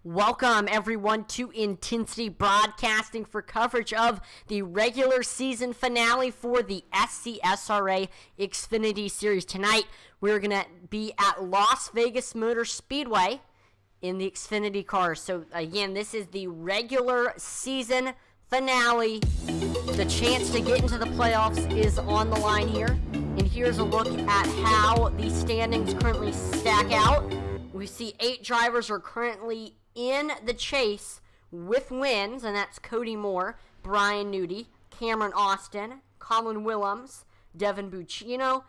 Welcome, everyone, to Intensity Broadcasting for coverage of the regular season finale for the SCSRA Xfinity Series. Tonight, we're going to be at Las Vegas Motor Speedway in the Xfinity cars. So, again, this is the regular season finale. The chance to get into the playoffs is on the line here. And here's a look at how the standings currently stack out. We see 8 drivers are currently in the chase with wins, and that's Cody Moore, Brian Newty, Cameron Austin, Colin Willems, Devin Buccino,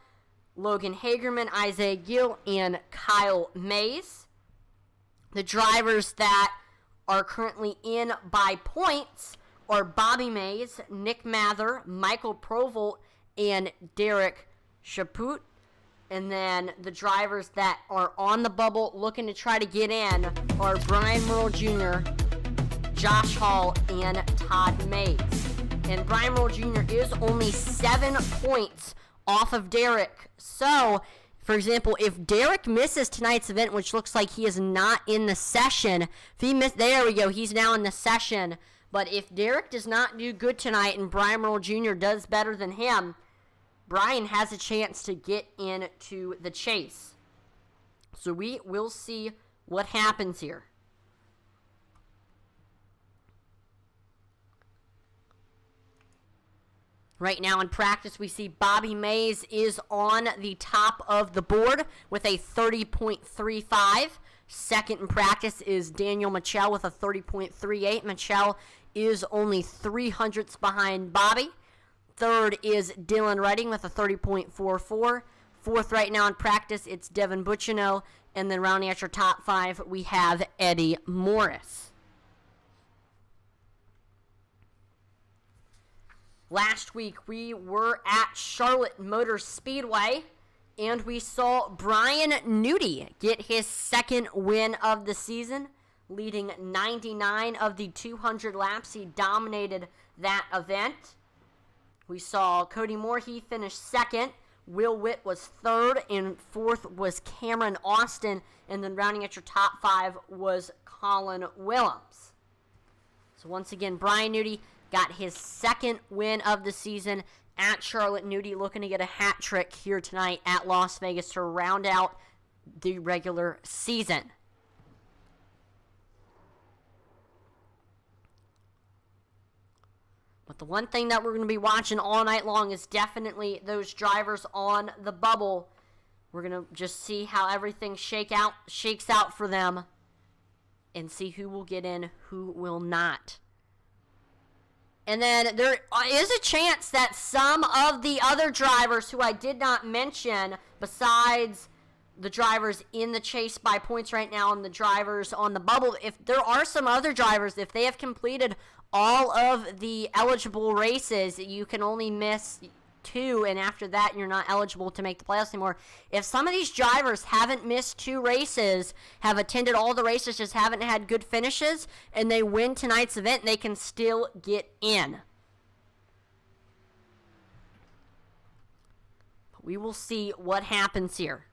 Logan Hagerman, Isaiah Gill, and Kyle Mays. The drivers that are currently in by points are Bobby Mays, Nick Mather, Michael Provolt, and Derek Chaput. And then the drivers that are on the bubble looking to try to get in are Brian Merle Jr., Josh Hall, and Todd Mays. And Brian Merle Jr. is only 7 points off of Derek. So, for example, if Derek misses tonight's event, which looks like he is not in the session, if he missed, there we go, he's now in the session. But if Derek does not do good tonight and Brian Merle Jr. does better than him, Brian has a chance to get into the chase. So we will see what happens here. Right now in practice, we see Bobby Mays is on the top of the board with a 30.35. Second in practice is Daniel Michel with a 30.38. Michel is only 0.03 behind Bobby. Third is Dylan Redding with a 30.44. Fourth right now in practice, it's Devin Buccino. And then rounding out your top 5, we have Eddie Morris. Last week, we were at Charlotte Motor Speedway, and we saw Brian Newty get his second win of the season, leading 99 of the 200 laps. He dominated that event. We saw Cody Moore, he finished second. Will Witt was third, and fourth was Cameron Austin. And then rounding at your top 5 was Colin Willems. So once again, Brian Newty got his second win of the season at Charlotte. Newty looking to get a hat trick here tonight at Las Vegas to round out the regular season. But the one thing that we're going to be watching all night long is definitely those drivers on the bubble. We're going to just see how everything shakes out for them and see who will get in, who will not. And then there is a chance that some of the other drivers who I did not mention, besides the drivers in the chase by points right now and the drivers on the bubble, if there are some other drivers, if they have completed all of the eligible races, you can only miss 2, and after that you're not eligible to make the playoffs anymore. If some of these drivers haven't missed 2 races, have attended all the races, just haven't had good finishes, and they win tonight's event, they can still get in. But we will see what happens here.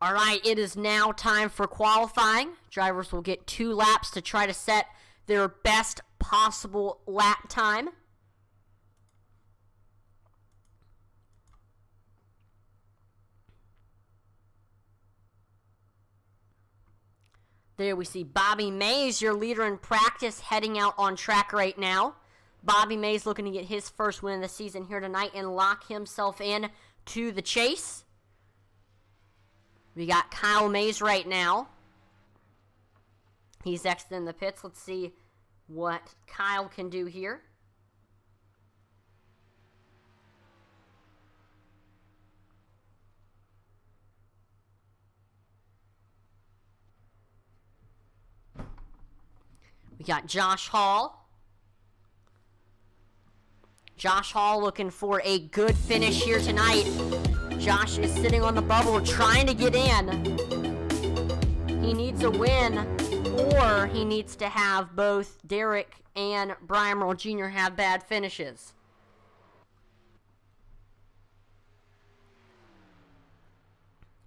All right, it is now time for qualifying. Drivers will get 2 laps to try to set their best possible lap time. There we see Bobby Mays, your leader in practice, heading out on track right now. Bobby Mays looking to get his first win of the season here tonight and lock himself in to the chase. We got Kyle Mays right now. He's exiting the pits. Let's see what Kyle can do here. We got Josh Hall. Josh Hall looking for a good finish here tonight. Josh is sitting on the bubble trying to get in. He needs a win, or he needs to have both Derek and Brian Merle Jr. have bad finishes.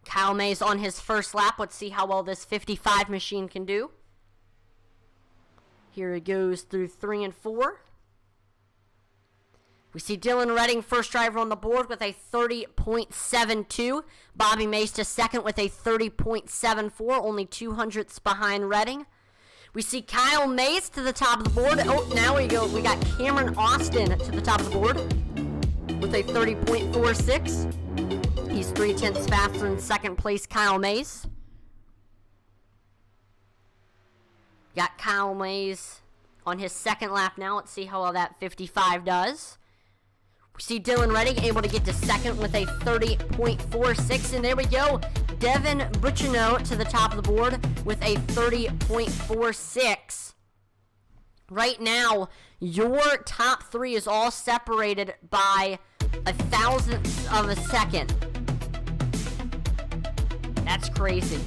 Kyle Mays on his first lap. Let's see how well this 55 machine can do. Here it goes through 3 and 4. We see Dylan Redding, first driver on the board with a 30.72. Bobby Mays to second with a 30.74, only 200ths behind Redding. We see Kyle Mays to the top of the board. Oh, now we go. We got Cameron Austin to the top of the board with a 30.46. He's 0.3 faster than second place Kyle Mays. Got Kyle Mays on his second lap now. Let's see how well that 55 does. We see Dylan Redding able to get to second with a 30.46. And there we go. Devin Bucciano to the top of the board with a 30.46. Right now, your top three is all separated by a thousandth of a second. That's crazy.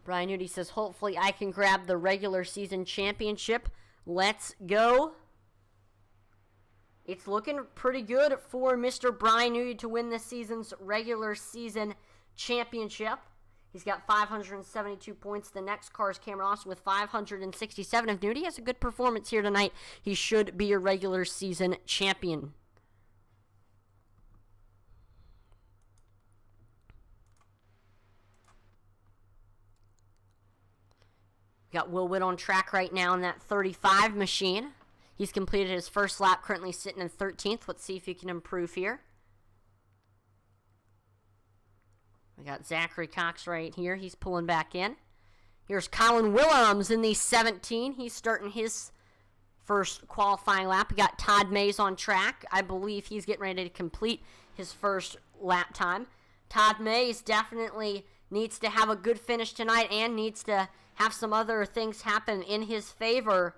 Brian Nudie says, hopefully I can grab the regular season championship. Let's go. It's looking pretty good for Mr. Brian Nudie to win this season's regular season championship. He's got 572 points. The next car is Cameron Austin with 567. If Nudie has a good performance here tonight, he should be your regular season champion. We got Will Witt on track right now in that 35 machine. He's completed his first lap, currently sitting in 13th. Let's see if he can improve here. We got Zachary Cox right here. He's pulling back in. Here's Colin Willems in the 17. He's starting his first qualifying lap. We got Todd Mays on track. I believe he's getting ready to complete his first lap time. Todd Mays definitely needs to have a good finish tonight and needs to have some other things happen in his favor.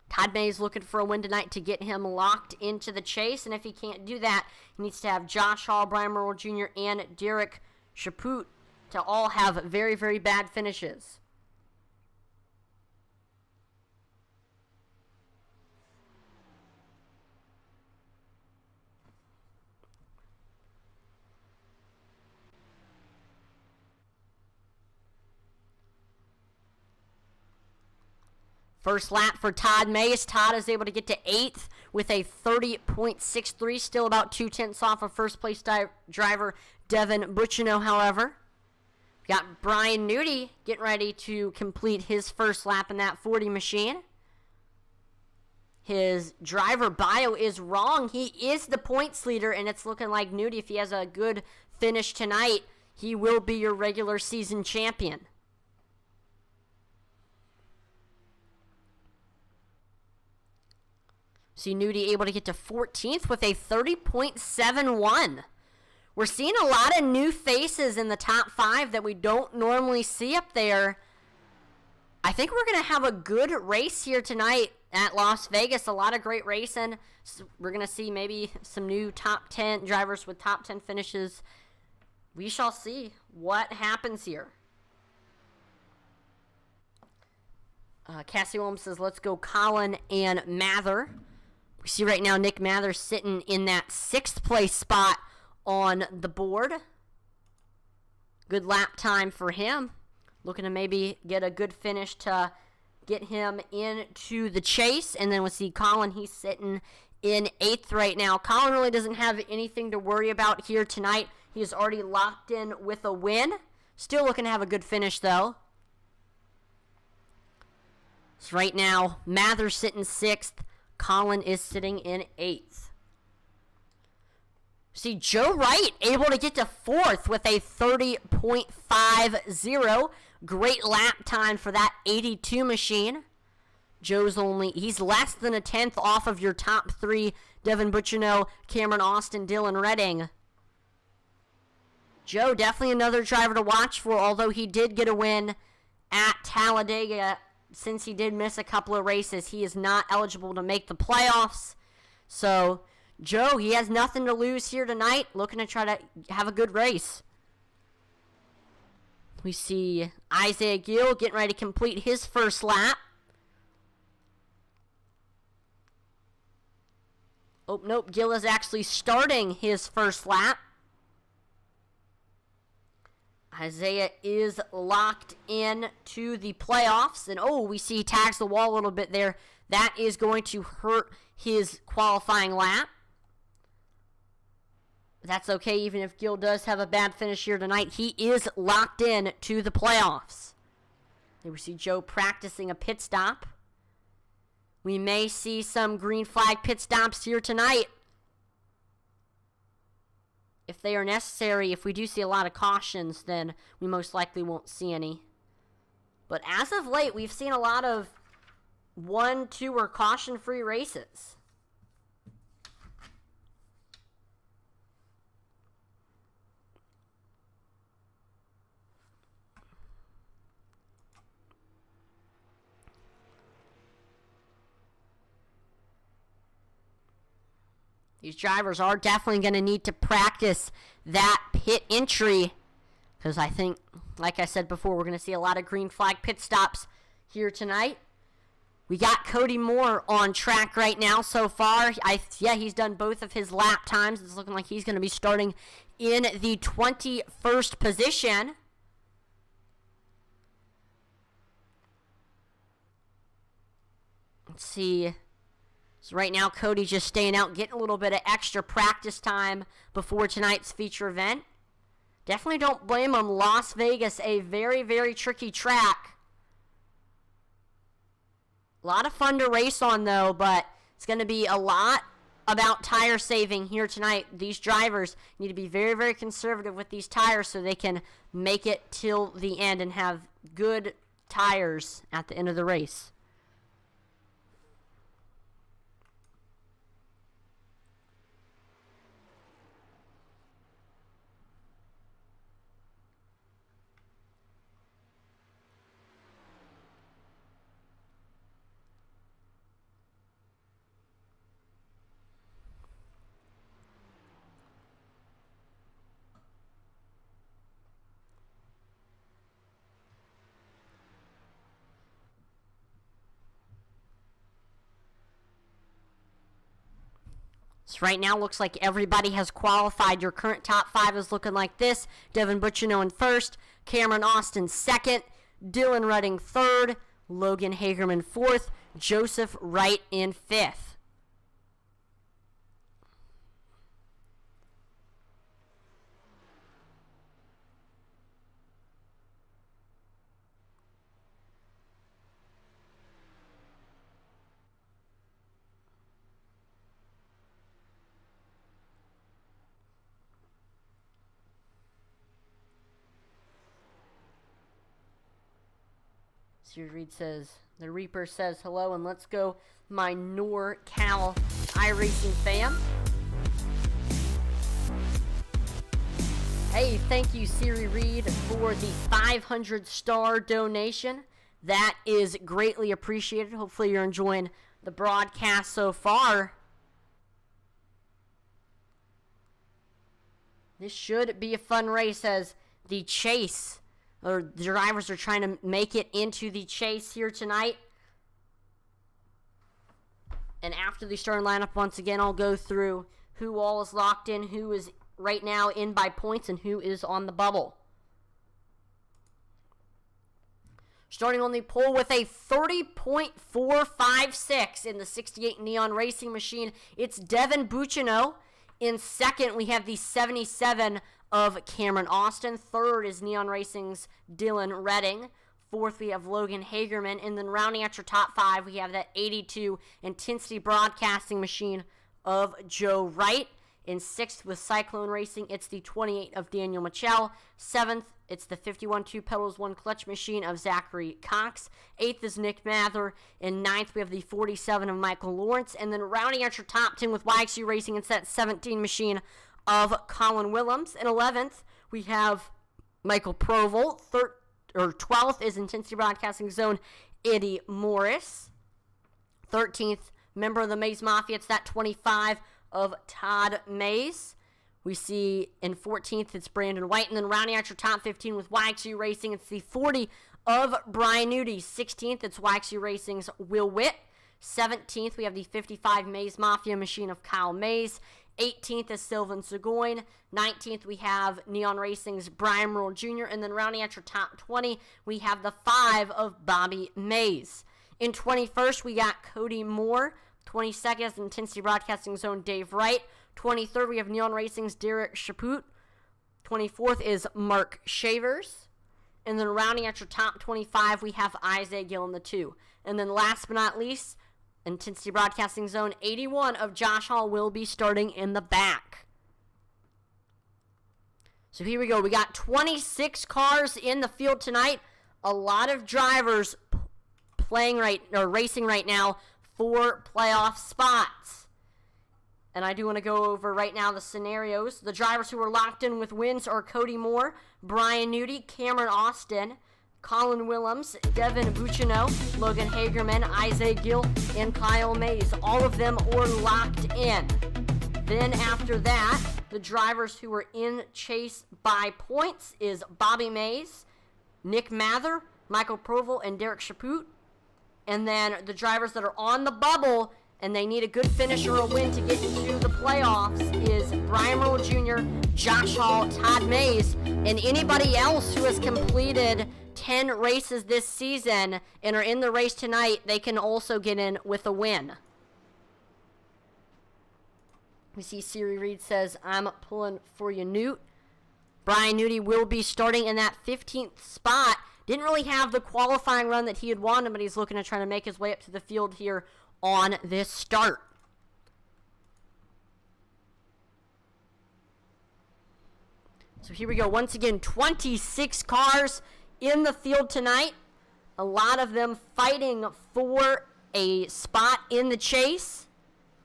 Todd Mays looking for a win tonight to get him locked into the chase, and if he can't do that, he needs to have Josh Hall, Brian Merle Jr., and Derek Chaput to all have very, very bad finishes. First lap for Todd Mays. Todd is able to get to 8th with a 30.63, still about 0.2 off of first place driver Devin Bucciano, however. We got Brian Nudie getting ready to complete his first lap in that 40 machine. His driver bio is wrong. He is the points leader, and it's looking like Nudie, if he has a good finish tonight, he will be your regular season champion. See Nudie able to get to 14th with a 30.71. We're seeing a lot of new faces in the top 5 that we don't normally see up there. I think we're going to have a good race here tonight at Las Vegas. A lot of great racing. So we're going to see maybe some new top 10 drivers with top 10 finishes. We shall see what happens here. Cassie Williams says, let's go Colin and Mather. We see right now Nick Mather sitting in that 6th place spot on the board. Good lap time for him. Looking to maybe get a good finish to get him into the chase. And then we see Colin, he's sitting in 8th right now. Colin really doesn't have anything to worry about here tonight. He is already locked in with a win. Still looking to have a good finish though. So right now, Mather's sitting 6th. Colin is sitting in 8th. See, Joe Wright able to get to 4th with a 30.50. Great lap time for that 82 machine. He's less than a tenth off of your top three, Devin Bucciano, Cameron Austin, Dylan Redding. Joe, definitely another driver to watch for, although he did get a win at Talladega. Since he did miss a couple of races, he is not eligible to make the playoffs. So, Joe, he has nothing to lose here tonight, looking to try to have a good race. We see Isaiah Gill getting ready to complete his first lap. Oh, nope, Gill is actually starting his first lap. Isaiah is locked in to the playoffs. And, we see he tags the wall a little bit there. That is going to hurt his qualifying lap. But that's okay, even if Gill does have a bad finish here tonight. He is locked in to the playoffs. There we see Joe practicing a pit stop. We may see some green flag pit stops here tonight, if they are necessary. If we do see a lot of cautions, then we most likely won't see any. But as of late, we've seen a lot of 1, 2, or caution-free races. These drivers are definitely going to need to practice that pit entry, because I think, like I said before, we're going to see a lot of green flag pit stops here tonight. We got Cody Moore on track right now so far. He's done both of his lap times. It's looking like he's going to be starting in the 21st position. Let's see. So right now, Cody's just staying out, getting a little bit of extra practice time before tonight's feature event. Definitely don't blame him. Las Vegas, a very, very tricky track. A lot of fun to race on, though, but it's going to be a lot about tire saving here tonight. These drivers need to be very, very conservative with these tires so they can make it till the end and have good tires at the end of the race. So right now, looks like everybody has qualified. Your current top 5 is looking like this. Devin Bucciano in first, Cameron Austin second, Dylan Redding third, Logan Hagerman fourth, Joseph Wright in fifth. Reed says, the Reaper says hello, and let's go, my NorCal iRacing fam. Hey, thank you, Siri Reed, for the 500-star donation. That is greatly appreciated. Hopefully you're enjoying the broadcast so far. This should be a fun race as the chase, or the drivers are trying to make it into the chase here tonight. And after the starting lineup, once again, I'll go through who all is locked in, who is right now in by points, and who is on the bubble. Starting on the pole with a 30.456 in the 68 Neon Racing Machine, it's Devin Bucciano. In second, we have the 77 of Cameron Austin. Third is Neon Racing's Dylan Redding. Fourth, we have Logan Hagerman. And then rounding out your top 5, we have that 82 Intensity Broadcasting Machine of Joe Wright. In sixth with Cyclone Racing, it's the 28 of Daniel Michel. Seventh, It's the 51 2 pedals 1 clutch machine of Zachary Cox. 8th is Nick Mather. In 9th, we have the 47 of Michael Lawrence. And then rounding out your top 10 with YXU Racing, it's that 17 machine of Colin Willems. In 11th, we have Michael Provel. 12th is Intensity Broadcasting Zone, Eddie Morris. 13th, member of the Mays Mafia, it's that 25 of Todd Mays. We see in 14th, it's Brandon White. And then rounding out your top 15 with YXU Racing, it's the 40 of Brian Nudie. 16th, it's YXU Racing's Will Witt. 17th, we have the 55 Mays Mafia machine of Kyle Mays. 18th is Sylvan Seguin. 19th, we have Neon Racing's Brian Merle Jr. And then rounding out your top 20, we have the 5 of Bobby Mays. In 21st, we got Cody Moore. 22nd is Intensity Broadcasting Zone, Dave Wright. 23rd, we have Neon Racing's Derek Chaput. 24th is Mark Shavers. And then rounding out your top 25, we have Isaiah Gill in the 2. And then last but not least, Intensity Broadcasting Zone 81 of Josh Hall will be starting in the back. So here we go. We got 26 cars in the field tonight. A lot of drivers racing right now for playoff spots. And I do want to go over right now the scenarios. The drivers who are locked in with wins are Cody Moore, Brian Nudie, Cameron Austin, Colin Willems, Devin Bucciano, Logan Hagerman, Isaiah Gill, and Kyle Mays. All of them are locked in. Then after that, the drivers who are in chase by points is Bobby Mays, Nick Mather, Michael Provel, and Derek Chaput. And then the drivers that are on the bubble and they need a good finish or a win to get into the playoffs is Brian Merle Jr., Josh Hall, Todd Mays, and anybody else who has completed 10 races this season and are in the race tonight, they can also get in with a win. We see Siri Reed says, I'm pulling for you, Newt. Brian Nudie will be starting in that 15th spot. Didn't really have the qualifying run that he had wanted, but he's looking to try to make his way up to the field here on this start. So here we go. Once again, 26 cars in the field tonight. A lot of them fighting for a spot in the chase.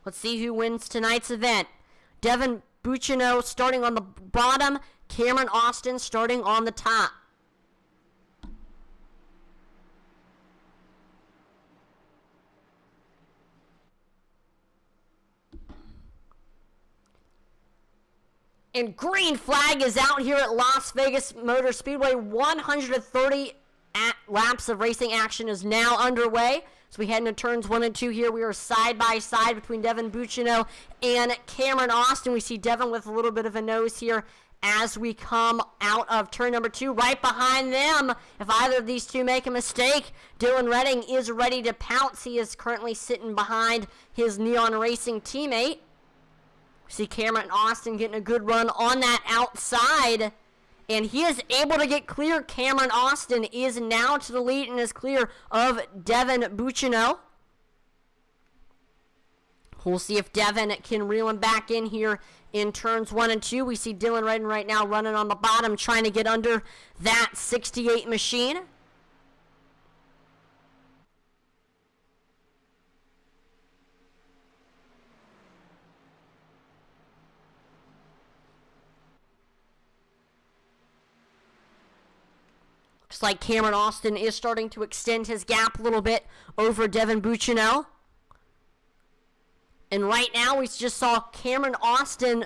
Let's see who wins tonight's event. Devin Bucciano starting on the bottom. Cameron Austin starting on the top. And green flag is out here at Las Vegas Motor Speedway. 130 laps of racing action is now underway. So we head into turns 1 and 2 here. We are side by side between Devin Bucciano and Cameron Austin. We see Devin with a little bit of a nose here as we come out of turn number 2. Right behind them, if either of these two make a mistake, Dylan Redding is ready to pounce. He is currently sitting behind his Neon Racing teammate. See Cameron Austin getting a good run on that outside. And he is able to get clear. Cameron Austin is now to the lead and is clear of Devin Bucciano. We'll see if Devin can reel him back in here in turns 1 and 2. We see Dylan Redden right now running on the bottom, trying to get under that 68 machine. Looks like Cameron Austin is starting to extend his gap a little bit over Devin Bucciano. And right now we just saw Cameron Austin.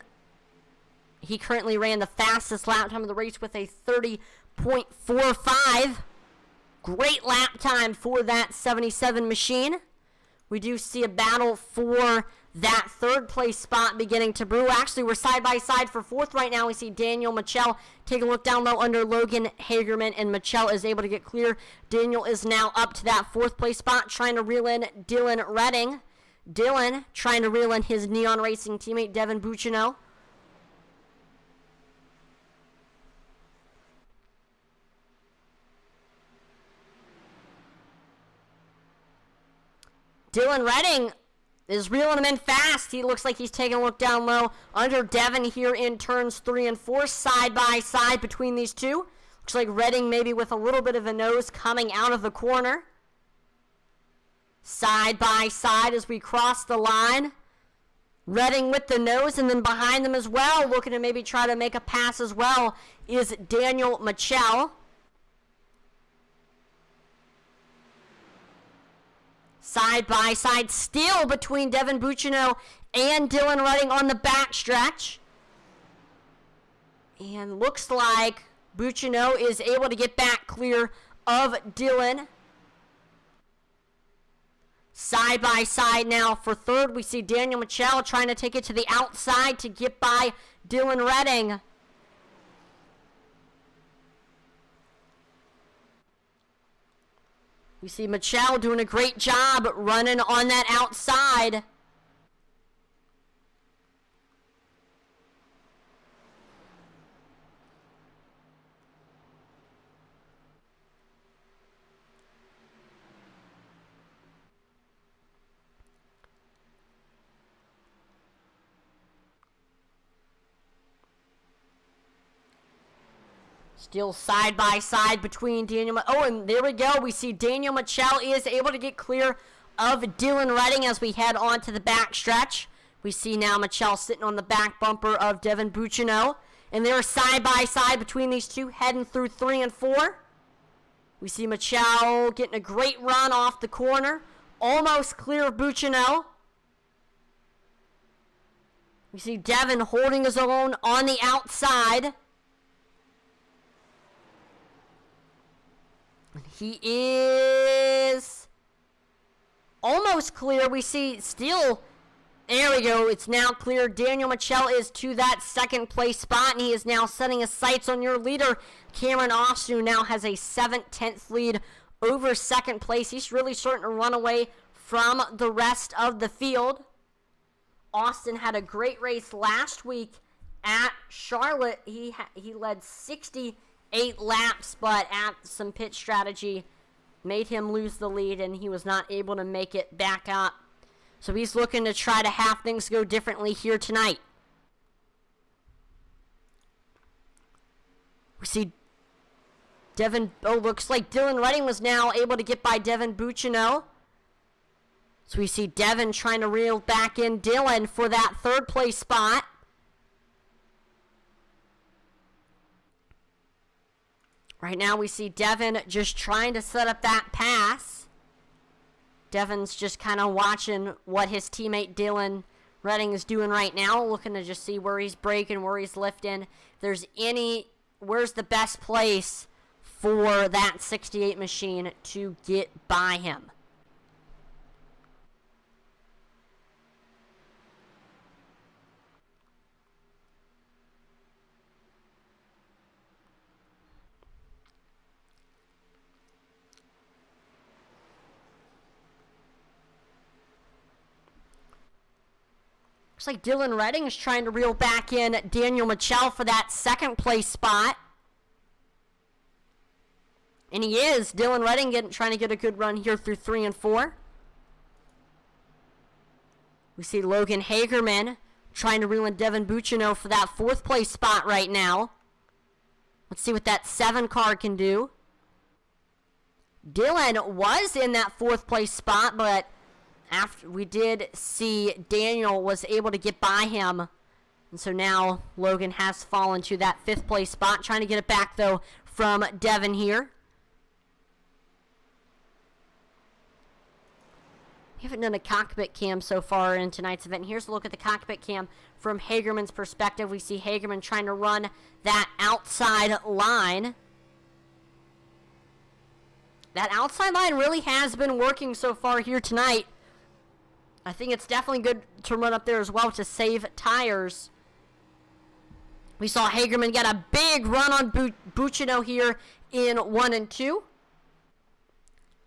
He currently ran the fastest lap time of the race with a 30.45. Great lap time for that 77 machine. We do see a battle for that third place spot beginning to brew. Actually, we're side by side for fourth right now. We see Daniel Michel take a look down low under Logan Hagerman, and Michel is able to get clear. Daniel is now up to that fourth place spot, trying to reel in Dylan Redding. Dylan trying to reel in his Neon Racing teammate, Devin Bucciano. Dylan Redding is reeling him in fast. He looks like he's taking a look down low under Devin here in turns 3 and 4, side by side between these two. Looks like Redding maybe with a little bit of a nose coming out of the corner. Side by side as we cross the line. Redding with the nose, and then behind them as well, looking to maybe try to make a pass as well, is Daniel Michel. Side by side still between Devin Bucciano and Dylan Redding on the backstretch. And looks like Bucciano is able to get back clear of Dylan. Side by side now for third, we see Daniel Michel trying to take it to the outside to get by Dylan Redding. We see Michel doing a great job running on that outside. Still side by side between Daniel. Oh, and there we go. We see Daniel Michel is able to get clear of Dylan Redding as we head on to the back stretch. We see now Michel sitting on the back bumper of Devin Bucciano. And they're side by side between these two heading through 3 and 4. We see Michel getting a great run off the corner. Almost clear of Bucciano. We see Devin holding his own on the outside. He is almost clear. We see still, there we go, it's now clear. Daniel Michel is to that second place spot, and he is now setting his sights on your leader, Cameron Austin, who now has a 7/10 lead over second place. He's really starting to run away from the rest of the field. Austin had a great race last week at Charlotte. He led 68 laps, but at some pit strategy made him lose the lead, and he was not able to make it back up. So he's looking to try to have things go differently here tonight. We see looks like Dylan Redding was now able to get by Devin Bucciano. So we see Devin trying to reel back in Dylan for that third place spot. Right now we see Devin just trying to set up that pass. Devin's just kind of watching what his teammate Dylan Redding is doing right now, looking to just see where he's braking, where he's lifting. Where's the best place for that 68 machine to get by him. Looks like Dylan Redding is trying to reel back in Daniel Michel for that second place spot. And he is. Dylan Redding trying to get a good run here through 3 and 4. We see Logan Hagerman trying to reel in Devin Bucciano for that fourth place spot right now. Let's see what that 7 car can do. Dylan was in that fourth place spot, but after we did see Daniel was able to get by him. And so now Logan has fallen to that 5th place spot. Trying to get it back, though, from Devin here. We haven't done a cockpit cam so far in tonight's event. Here's a look at the cockpit cam from Hagerman's perspective. We see Hagerman trying to run that outside line. That outside line really has been working so far here tonight. I think it's definitely good to run up there as well to save tires. We saw Hagerman get a big run on Bucciano here in 1 and 2.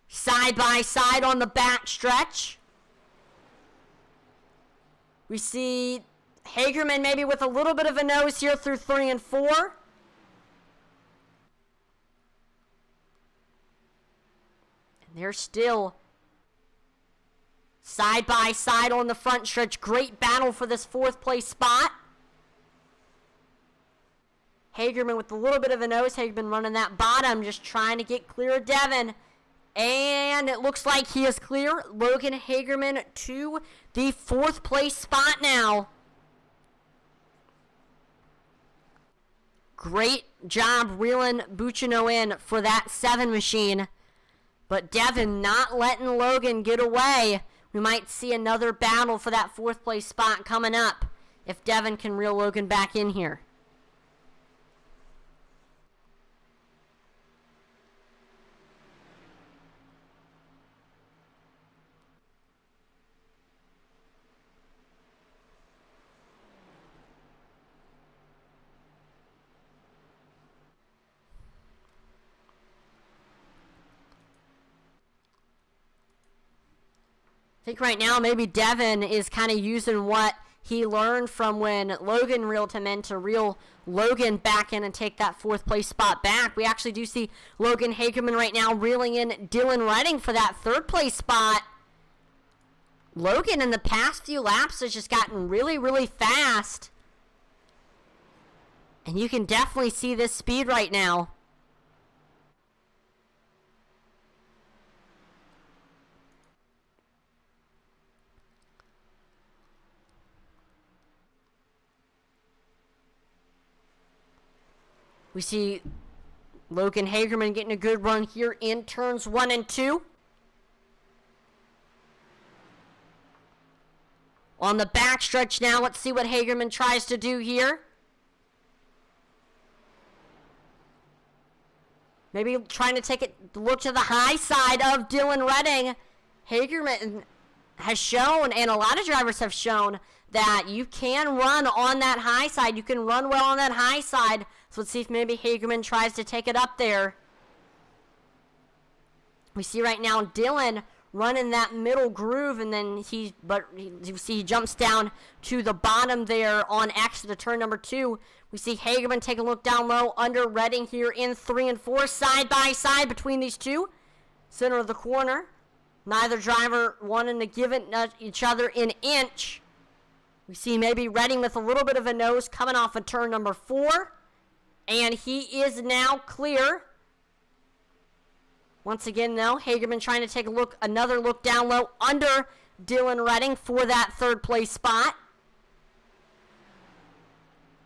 Side by side on the back stretch. We see Hagerman maybe with a little bit of a nose here through 3 and 4. And they're still side by side on the front stretch. Great battle for this 4th place spot. Hagerman with a little bit of a nose. Hagerman running that bottom, just trying to get clear of Devin. And it looks like he is clear. Logan Hagerman to the 4th place spot now. Great job reeling Buccino in for that 7 machine. But Devin not letting Logan get away. We might see another battle for that 4th place spot coming up if Devin can reel Logan back in here. I think right now maybe Devin is kind of using what he learned from when Logan reeled him in to reel Logan back in and take that 4th place spot back. We actually do see Logan Hagerman right now reeling in Dylan Redding for that 3rd place spot. Logan in the past few laps has just gotten really, really fast. And you can definitely see this speed right now. We see Logan Hagerman getting a good run here in turns 1 and 2. On the backstretch now, let's see what Hagerman tries to do here. Maybe trying to take it, look to the high side of Dylan Redding. Hagerman has shown, and a lot of drivers have shown, that you can run on that high side. You can run well on that high side. So let's see if maybe Hagerman tries to take it up there. We see right now Dylan running that middle groove, and then you see he jumps down to the bottom there on exit to turn number 2. We see Hagerman take a look down low under Redding here in 3 and 4, side by side between these two. Center of the corner. Neither driver wanting to give it each other an inch. We see maybe Redding with a little bit of a nose coming off of turn number 4. And he is now clear. Once again, though, Hagerman trying to take another look down low under Dylan Redding for that 3rd place spot.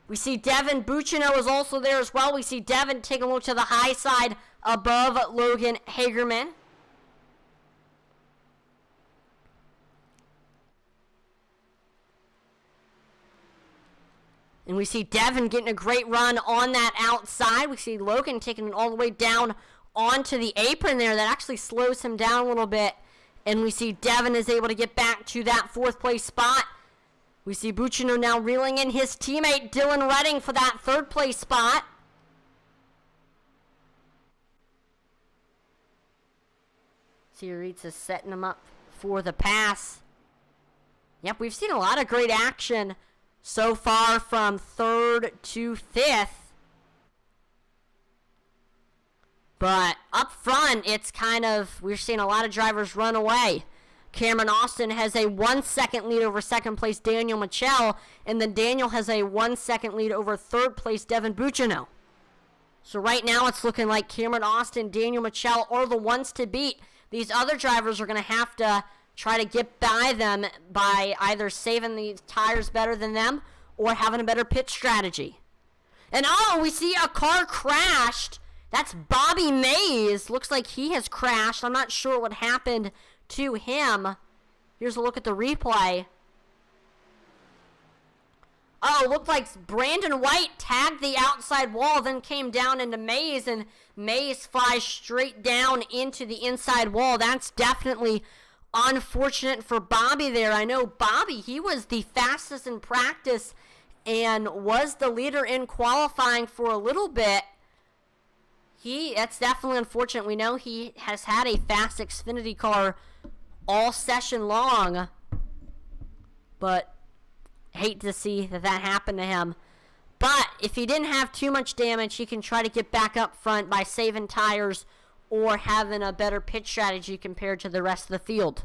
We see Devin Buccino is also there as well. We see Devin taking a look to the high side above Logan Hagerman. And we see Devin getting a great run on that outside. We see Logan taking it all the way down onto the apron there. That actually slows him down a little bit. And we see Devin is able to get back to that 4th place spot. We see Buccino now reeling in his teammate Dylan Redding for that 3rd place spot. See Aritza setting him up for the pass. Yep, we've seen a lot of great action so far from 3rd to 5th. But up front, it's we're seeing a lot of drivers run away. Cameron Austin has a 1-second lead over 2nd place Daniel Michel, and then Daniel has a 1-second lead over 3rd place Devin Buccino. So right now it's looking like Cameron Austin, Daniel Michel are the ones to beat. These other drivers are going to have to try to get by them by either saving the tires better than them or having a better pit strategy. And we see a car crashed. That's Bobby Mays. Looks like he has crashed. I'm not sure what happened to him. Here's a look at the replay. Oh, looked like Brandon White tagged the outside wall, then came down into Mays, and Mays flies straight down into the inside wall. That's definitely unfortunate for Bobby there. I know Bobby, he was the fastest in practice and was the leader in qualifying for a little bit. That's definitely unfortunate. We know he has had a fast Xfinity car all session long, but hate to see that happened to him. But if he didn't have too much damage, he can try to get back up front by saving tires or having a better pit strategy compared to the rest of the field.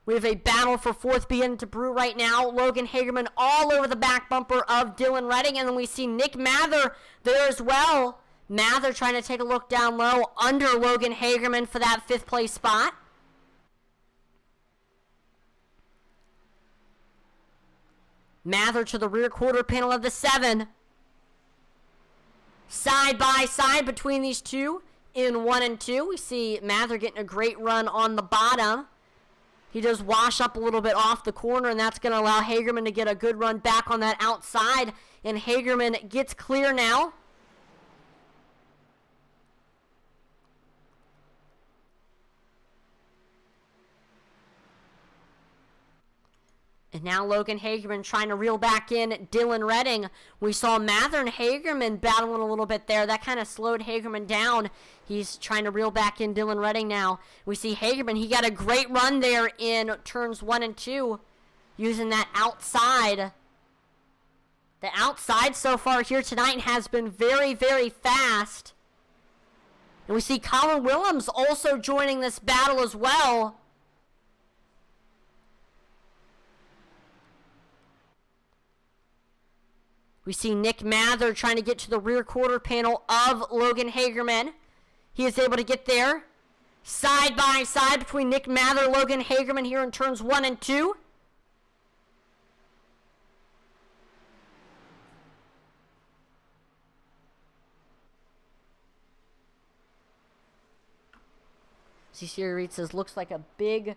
We have a battle for fourth beginning to brew right now. Logan Hagerman all over the back bumper of Dylan Redding. And then we see Nick Mather there as well. Mather trying to take a look down low under Logan Hagerman for that fifth place spot. Mather to the rear quarter panel of the 7. Side by side between these two in 1 and 2. We see Mather getting a great run on the bottom. He does wash up a little bit off the corner, and that's going to allow Hagerman to get a good run back on that outside. And Hagerman gets clear now. And now Logan Hagerman trying to reel back in Dylan Redding. We saw Mather and Hagerman battling a little bit there. That kind of slowed Hagerman down. He's trying to reel back in Dylan Redding now. We see Hagerman. He got a great run there in turns 1 and 2 using that outside. The outside so far here tonight has been very, very fast. And we see Colin Willems also joining this battle as well. We see Nick Mather trying to get to the rear quarter panel of Logan Hagerman. He is able to get there. Side by side between Nick Mather and Logan Hagerman here in turns 1 and 2. CC Reed says, looks like a big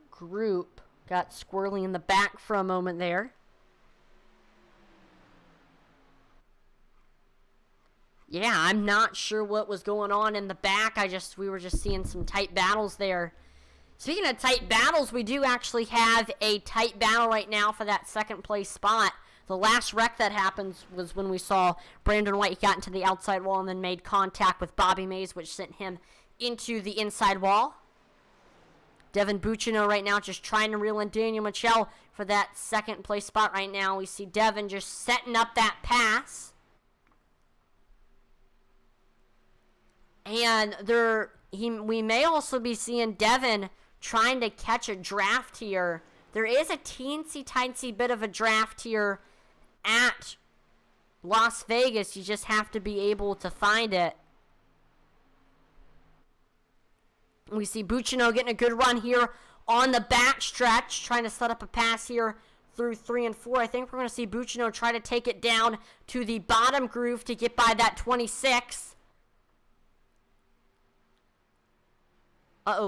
group. Got squirrely in the back for a moment there. Yeah, I'm not sure what was going on in the back. We were just seeing some tight battles there. Speaking of tight battles, we do actually have a tight battle right now for that second place spot. The last wreck that happened was when we saw Brandon White. He got into the outside wall and then made contact with Bobby Mays, which sent him into the inside wall. Devin Buccino right now just trying to reel in Daniel Michel for that second place spot right now. We see Devin just setting up that pass. And we may also be seeing Devin trying to catch a draft here. There is a teensy-tiny bit of a draft here at Las Vegas. You just have to be able to find it. We see Buccino getting a good run here on the back stretch, trying to set up a pass here through 3 and 4. I think we're going to see Buccino try to take it down to the bottom groove to get by that 26.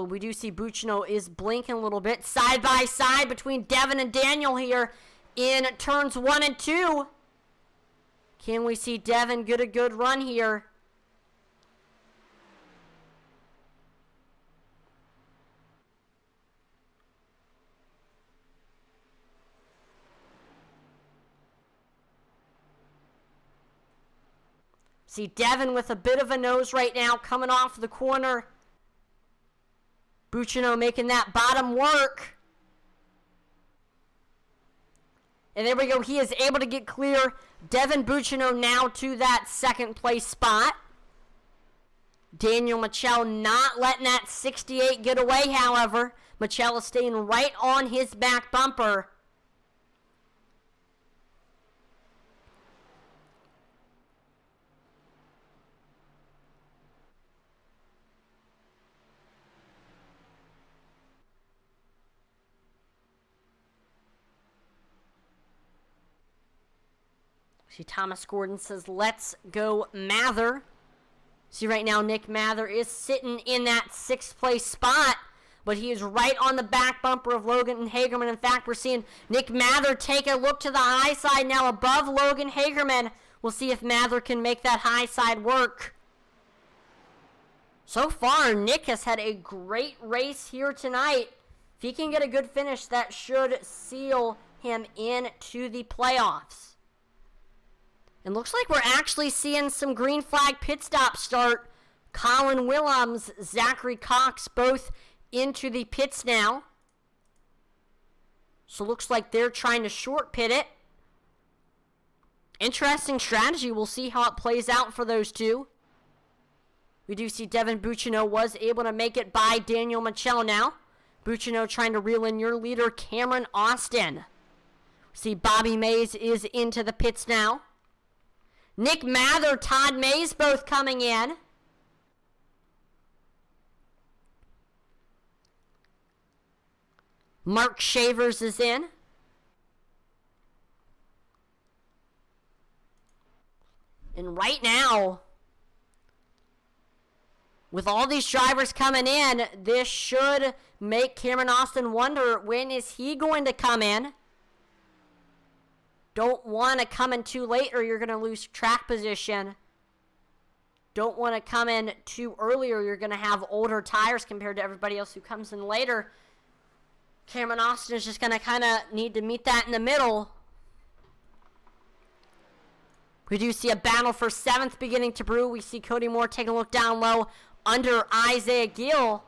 We do see Buccino is blinking a little bit. Side by side between Devin and Daniel here in turns 1 and 2. Can we see Devin get a good run here? See Devin with a bit of a nose right now coming off the corner. Buccino making that bottom work. And there we go. He is able to get clear. Devin Buccino now to that second place spot. Daniel Michel not letting that 68 get away, however. Michel is staying right on his back bumper. See, Thomas Gordon says, let's go Mather. See, right now, Nick Mather is sitting in that 6th place spot, but he is right on the back bumper of Logan Hagerman. In fact, we're seeing Nick Mather take a look to the high side now above Logan Hagerman. We'll see if Mather can make that high side work. So far, Nick has had a great race here tonight. If he can get a good finish, that should seal him into the playoffs. And looks like we're actually seeing some green flag pit stops start. Colin Willems, Zachary Cox, both into the pits now. So looks like they're trying to short pit it. Interesting strategy. We'll see how it plays out for those two. We do see Devin Buccino was able to make it by Daniel Michel now. Bucino trying to reel in your leader, Cameron Austin. See, Bobby Mays is into the pits now. Nick Mather, Todd Mays both coming in. Mark Shavers is in. And right now, with all these drivers coming in, this should make Cameron Austin wonder, when is he going to come in? Don't want to come in too late or you're going to lose track position. Don't want to come in too early or you're going to have older tires compared to everybody else who comes in later. Cameron Austin is just going to kind of need to meet that in the middle. We do see a battle for 7th beginning to brew. We see Cody Moore taking a look down low under Isaiah Gill.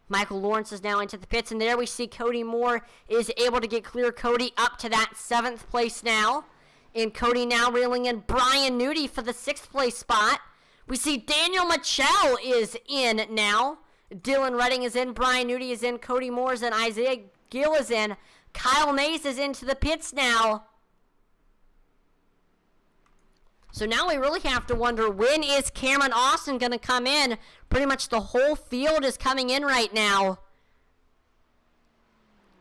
Michael Lawrence is now into the pits, and there we see Cody Moore is able to get clear. Cody up to that 7th place now. And Cody now reeling in Brian Nudie for the 6th place spot. We see Daniel Michelle is in now. Dylan Redding is in, Brian Nudie is in, Cody Moore is in, Isaiah Gill is in. Kyle Mays is into the pits now. So now we really have to wonder, when is Cameron Austin going to come in? Pretty much the whole field is coming in right now.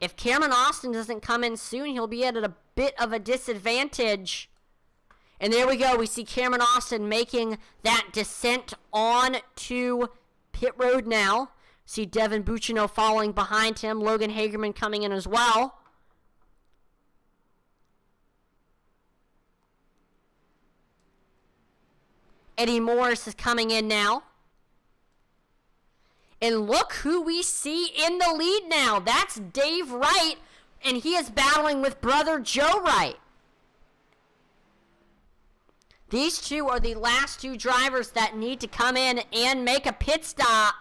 If Cameron Austin doesn't come in soon, he'll be at a bit of a disadvantage. And there we go. We see Cameron Austin making that descent on to pit road now. See Devin Bucino following behind him. Logan Hagerman coming in as well. Eddie Morris is coming in now. And look who we see in the lead now. That's Dave Wright, and he is battling with brother Joe Wright. These two are the last two drivers that need to come in and make a pit stop.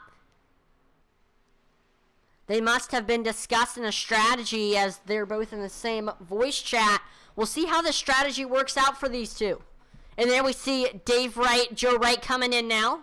They must have been discussing a strategy, as they're both in the same voice chat. We'll see how the strategy works out for these two. And there we see Dave Wright, Joe Wright coming in now.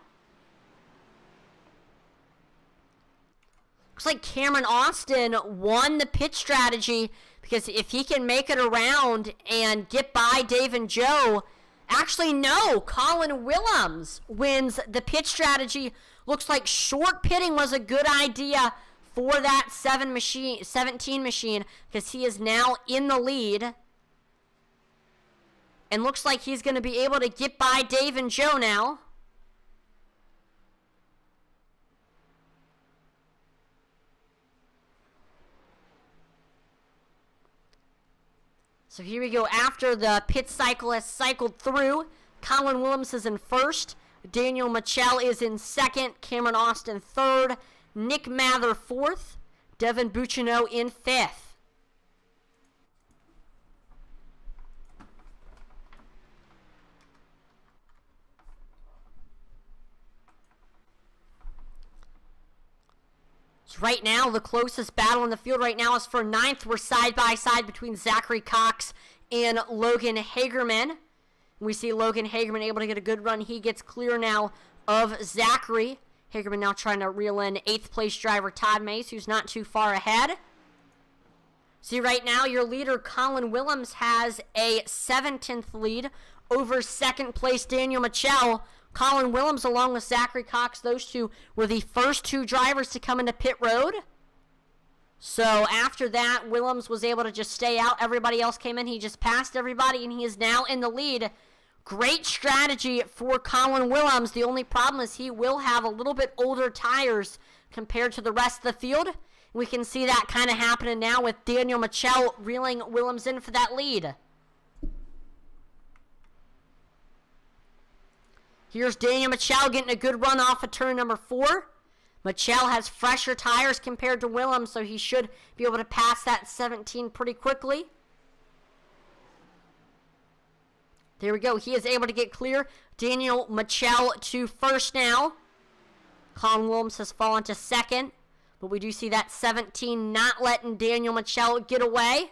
Looks like Cameron Austin won the pit strategy, because if he can make it around and get by Dave and Joe, actually no, Colin Willems wins the pit strategy. Looks like short pitting was a good idea for that 17 machine, because he is now in the lead. And looks like he's going to be able to get by Dave and Joe now. So here we go. After the pit cycle has cycled through, Colin Willems is in first. Daniel Michelle is in second. Cameron Austin third. Nick Mather fourth. Devin Bucino in fifth. Right now, the closest battle in the field right now is for 9th. We're side by side between Zachary Cox and Logan Hagerman. We see Logan Hagerman able to get a good run. He gets clear now of Zachary. Hagerman now trying to reel in 8th place driver Todd Mays, who's not too far ahead. See, right now, your leader Colin Willems has a 17th lead over 2nd place Daniel Michelle. Colin Willems along with Zachary Cox, those two were the first two drivers to come into pit road. So after that, Willems was able to just stay out. Everybody else came in. He just passed everybody, and he is now in the lead. Great strategy for Colin Willems. The only problem is he will have a little bit older tires compared to the rest of the field. We can see that kind of happening now with Daniel Michelle reeling Willems in for that lead. Here's Daniel Michelle getting a good run off of turn number 4. Michelle has fresher tires compared to Willems, so he should be able to pass that 17 pretty quickly. There we go. He is able to get clear. Daniel Michelle to first now. Colin Willems has fallen to second, but we do see that 17 not letting Daniel Michelle get away.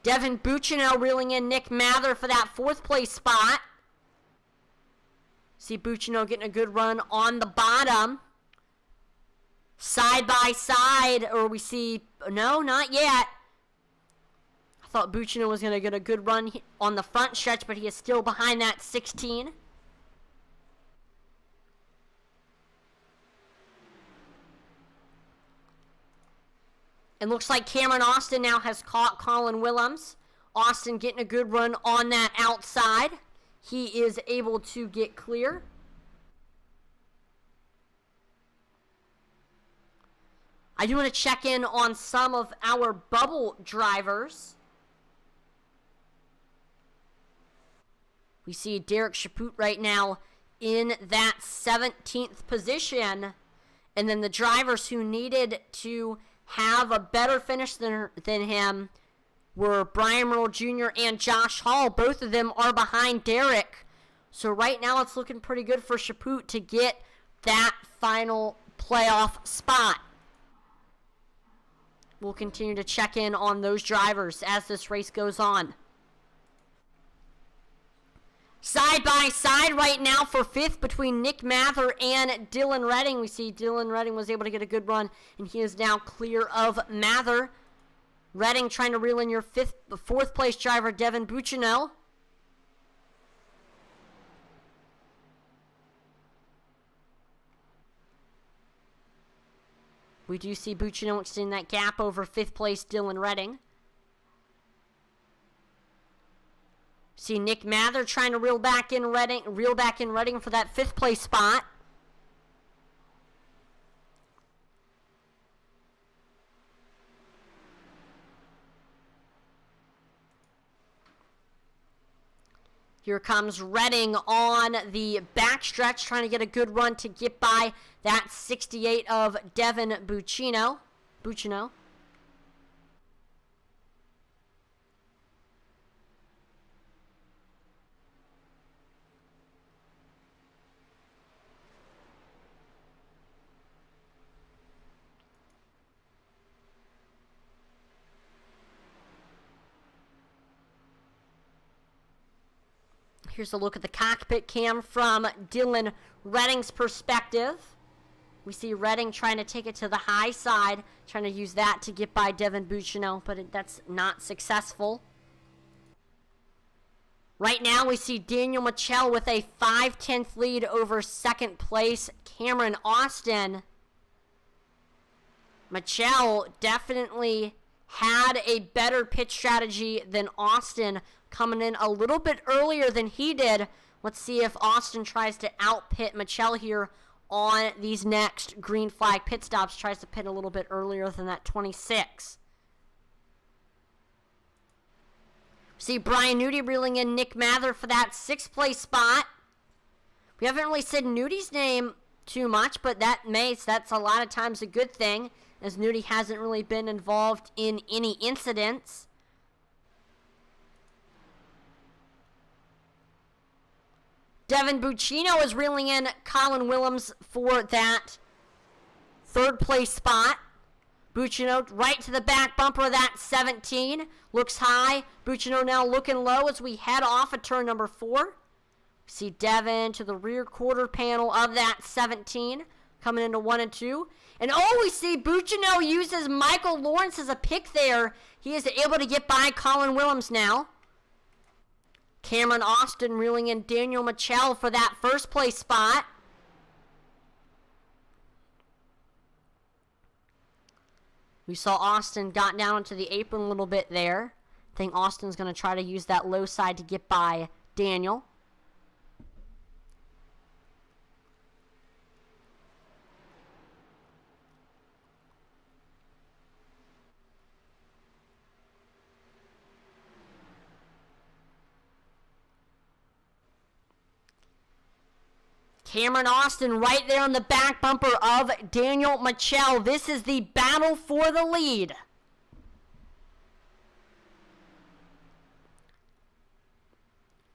Devin Bucino reeling in Nick Mather for that 4th place spot. See Buccino getting a good run on the bottom. Side by side, or we see, no, not yet. I thought Buccino was going to get a good run on the front stretch, but he is still behind that 16. It looks like Cameron Austin now has caught Colin Willems. Austin getting a good run on that outside. He is able to get clear. I do want to check in on some of our bubble drivers. We see Derek Chaput right now in that 17th position. And then the drivers who needed to have a better finish than him were Brian Merle Jr. and Josh Hall. Both of them are behind Derek. So right now it's looking pretty good for Chaput to get that final playoff spot. We'll continue to check in on those drivers as this race goes on. Side by side right now for 5th between Nick Mather and Dylan Redding. We see Dylan Redding was able to get a good run, and he is now clear of Mather. Redding trying to reel in your 4th place driver, Devin Buccino. We do see Buccino extending that gap over 5th place Dylan Redding. See Nick Mather trying to reel back in Redding for that 5th place spot. Here comes Redding on the backstretch, trying to get a good run to get by that 68 of Devin Buccino. Here's a look at the cockpit cam from Dylan Redding's perspective. We see Redding trying to take it to the high side, trying to use that to get by Devin Buccino, but that's not successful. Right now we see Daniel Michel with a 5/10 lead over 2nd place Cameron Austin. Michel definitely had a better pit strategy than Austin, coming in a little bit earlier than he did. Let's see if Austin tries to outpit Michel here on these next green flag pit stops. Tries to pit a little bit earlier than that 26. See Brian Nudi reeling in Nick Mather for that 6th place spot. We haven't really said Nudi's name too much, but that's a lot of times a good thing, as Nudi hasn't really been involved in any incidents. Devin Buccino is reeling in Colin Willems for that 3rd place spot. Buccino right to the back bumper of that 17. Looks high. Buccino now looking low as we head off of turn number 4. See Devin to the rear quarter panel of that 17. Coming into 1 and 2. And we see Buccino uses Michael Lawrence as a pick there. He is able to get by Colin Willems now. Cameron Austin reeling in Daniel Michel for that 1st place spot. We saw Austin got down onto the apron a little bit there. I think Austin's going to try to use that low side to get by Daniel. Cameron Austin right there on the back bumper of Daniel Michel. This is the battle for the lead.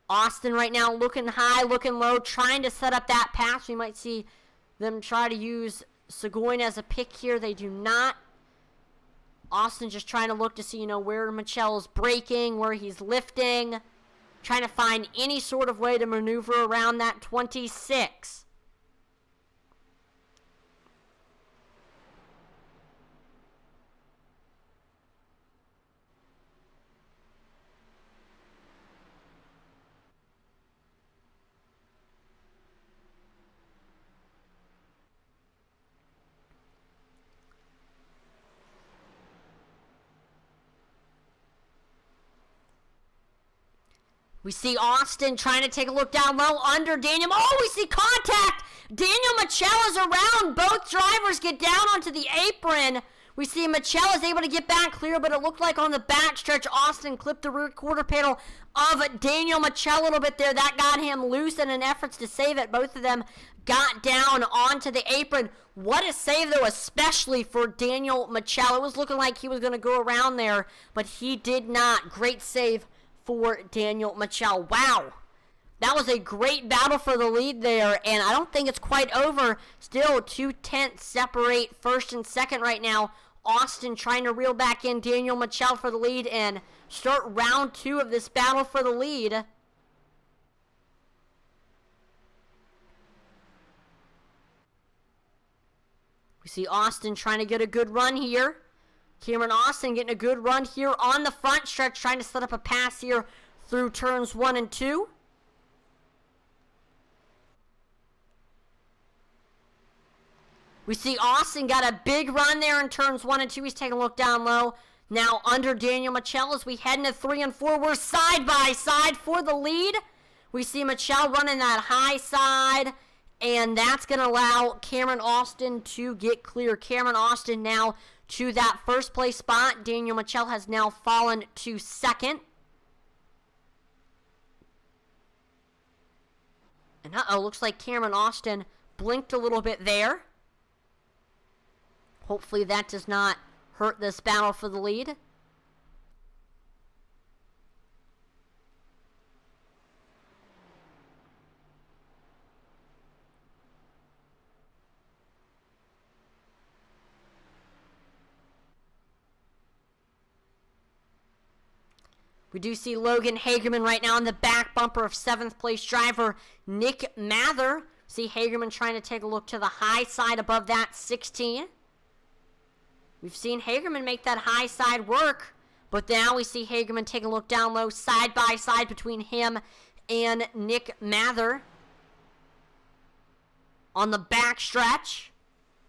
Austin right now looking high, looking low, trying to set up that pass. We might see them try to use Seguin as a pick here. They do not. Austin just trying to look to see, where Michel's braking, where he's lifting. trying to find any sort of way to maneuver around that 26. We see Austin trying to take a look down low under Daniel. Oh, we see contact. Daniel Michela's around. Both drivers get down onto the apron. We see Michela's able to get back clear, but it looked like on the backstretch, Austin clipped the rear quarter panel of Daniel Michela a little bit there. That got him loose in an effort to save it. Both of them got down onto the apron. What a save, though, especially for Daniel Michela. It was looking like he was going to go around there, but he did not. Great save for Daniel Michela. Wow. That was a great battle for the lead there, and I don't think it's quite over. Still 2/10 separate first and second right now. Austin trying to reel back in Daniel Michela for the lead and start round 2 of this battle for the lead. We see Austin trying to get a good run here. Cameron Austin getting a good run here on the front stretch, trying to set up a pass here through turns 1 and 2. We see Austin got a big run there in turns 1 and 2. He's taking a look down low. Now under Daniel Michela as we head into 3 and 4. We're side by side for the lead. We see Michela running that high side, and that's going to allow Cameron Austin to get clear. Cameron Austin now to that first place spot. Daniel Michela has now fallen to second. And looks like Cameron Austin blinked a little bit there. Hopefully that does not hurt this battle for the lead. We do see Logan Hagerman right now in the back bumper of 7th place driver Nick Mather. See Hagerman trying to take a look to the high side above that 16. We've seen Hagerman make that high side work, but now we see Hagerman take a look down low side by side between him and Nick Mather. On the back stretch,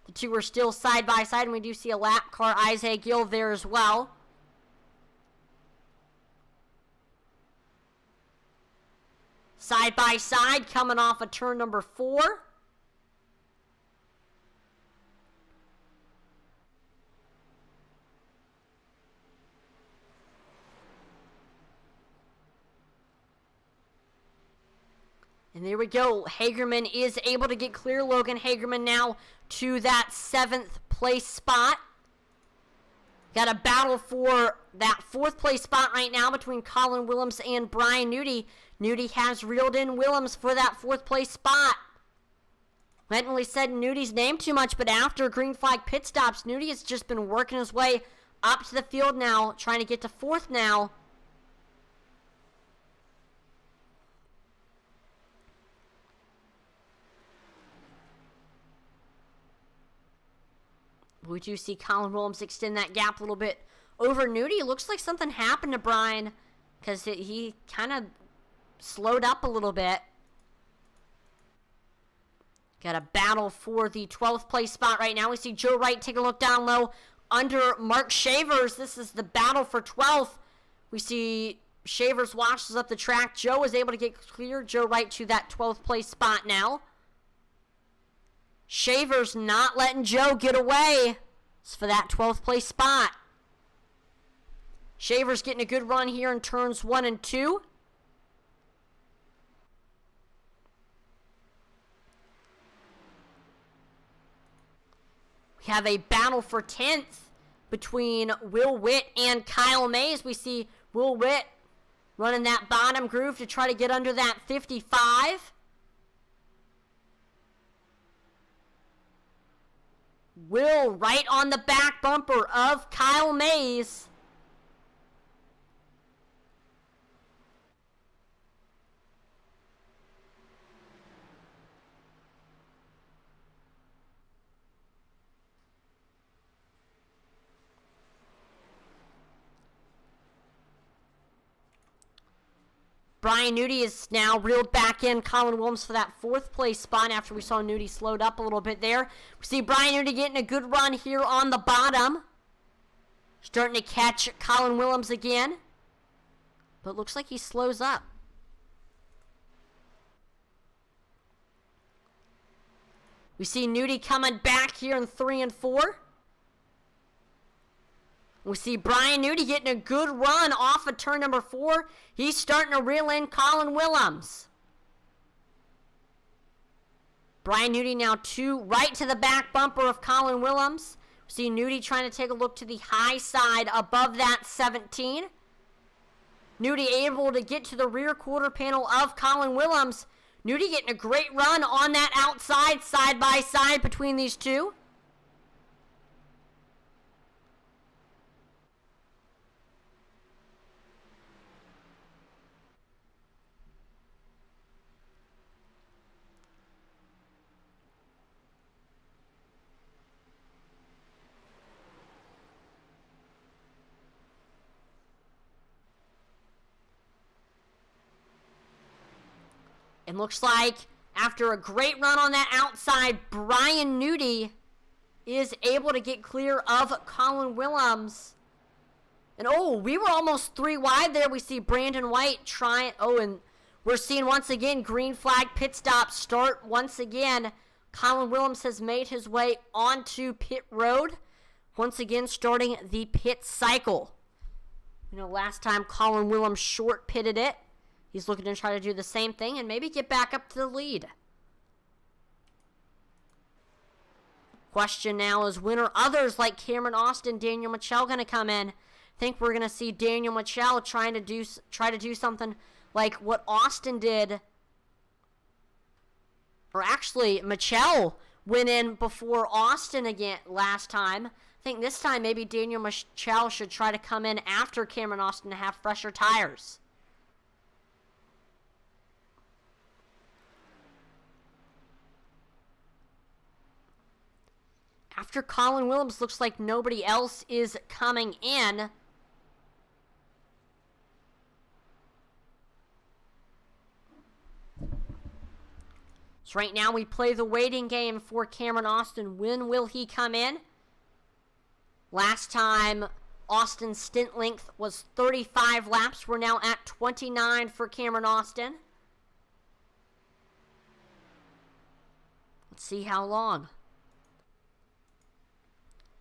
the two are still side by side, and we do see a lap car, Isaac Gill, there as well. Side by side, coming off of turn number 4. And there we go. Hagerman is able to get clear. Logan Hagerman now to that 7th place spot. Got a battle for that 4th place spot right now between Colin Willems and Brian Nudie. Nudie has reeled in Willems for that 4th place spot. I hadn't really said Nudie's name too much, but after green flag pit stops, Nudie has just been working his way up to the field now, trying to get to 4th now. We do see Colin Willems extend that gap a little bit over Nudie. Looks like something happened to Brian because he kind of slowed up a little bit. Got a battle for the 12th place spot right now. We see Joe Wright take a look down low under Mark Shavers. This is the battle for 12th. We see Shavers washes up the track. Joe is able to get clear. Joe Wright to that 12th place spot now. Shavers not letting Joe get away. It's for that 12th place spot. Shavers getting a good run here in turns 1 and 2. We have a battle for 10th between Will Witt and Kyle Mays. We see Will Witt running that bottom groove to try to get under that 55. Will right on the back bumper of Kyle Mays. Brian Newty is now reeled back in. Colin Williams for that 4th place spot after we saw Newty slowed up a little bit there. We see Brian Newty getting a good run here on the bottom. Starting to catch Colin Williams again. But looks like he slows up. We see Newty coming back here in 3 and 4. We see Brian Newty getting a good run off of turn number 4. He's starting to reel in Colin Williams. Brian Newty now right to the back bumper of Colin Williams. We see Newty trying to take a look to the high side above that 17. Newty able to get to the rear quarter panel of Colin Williams. Newty getting a great run on that outside, side by side between these two. And looks like after a great run on that outside, Brian Newty is able to get clear of Colin Williams. And we were almost 3 wide there. We see Brandon White trying. And we're seeing once again green flag pit stop start once again. Colin Williams has made his way onto pit road. Once again starting the pit cycle. Last time Colin Williams short pitted it. He's looking to try to do the same thing and maybe get back up to the lead. Question now is, when are others like Cameron Austin, Daniel Michel going to come in? I think we're going to see Daniel Michel try to do something like what Austin did. Or actually, Michel went in before Austin again last time. I think this time maybe Daniel Michel should try to come in after Cameron Austin to have fresher tires. After Colin Williams, looks like nobody else is coming in. So right now we play the waiting game for Cameron Austin. When will he come in? Last time Austin's stint length was 35 laps. We're now at 29 for Cameron Austin. Let's see how long.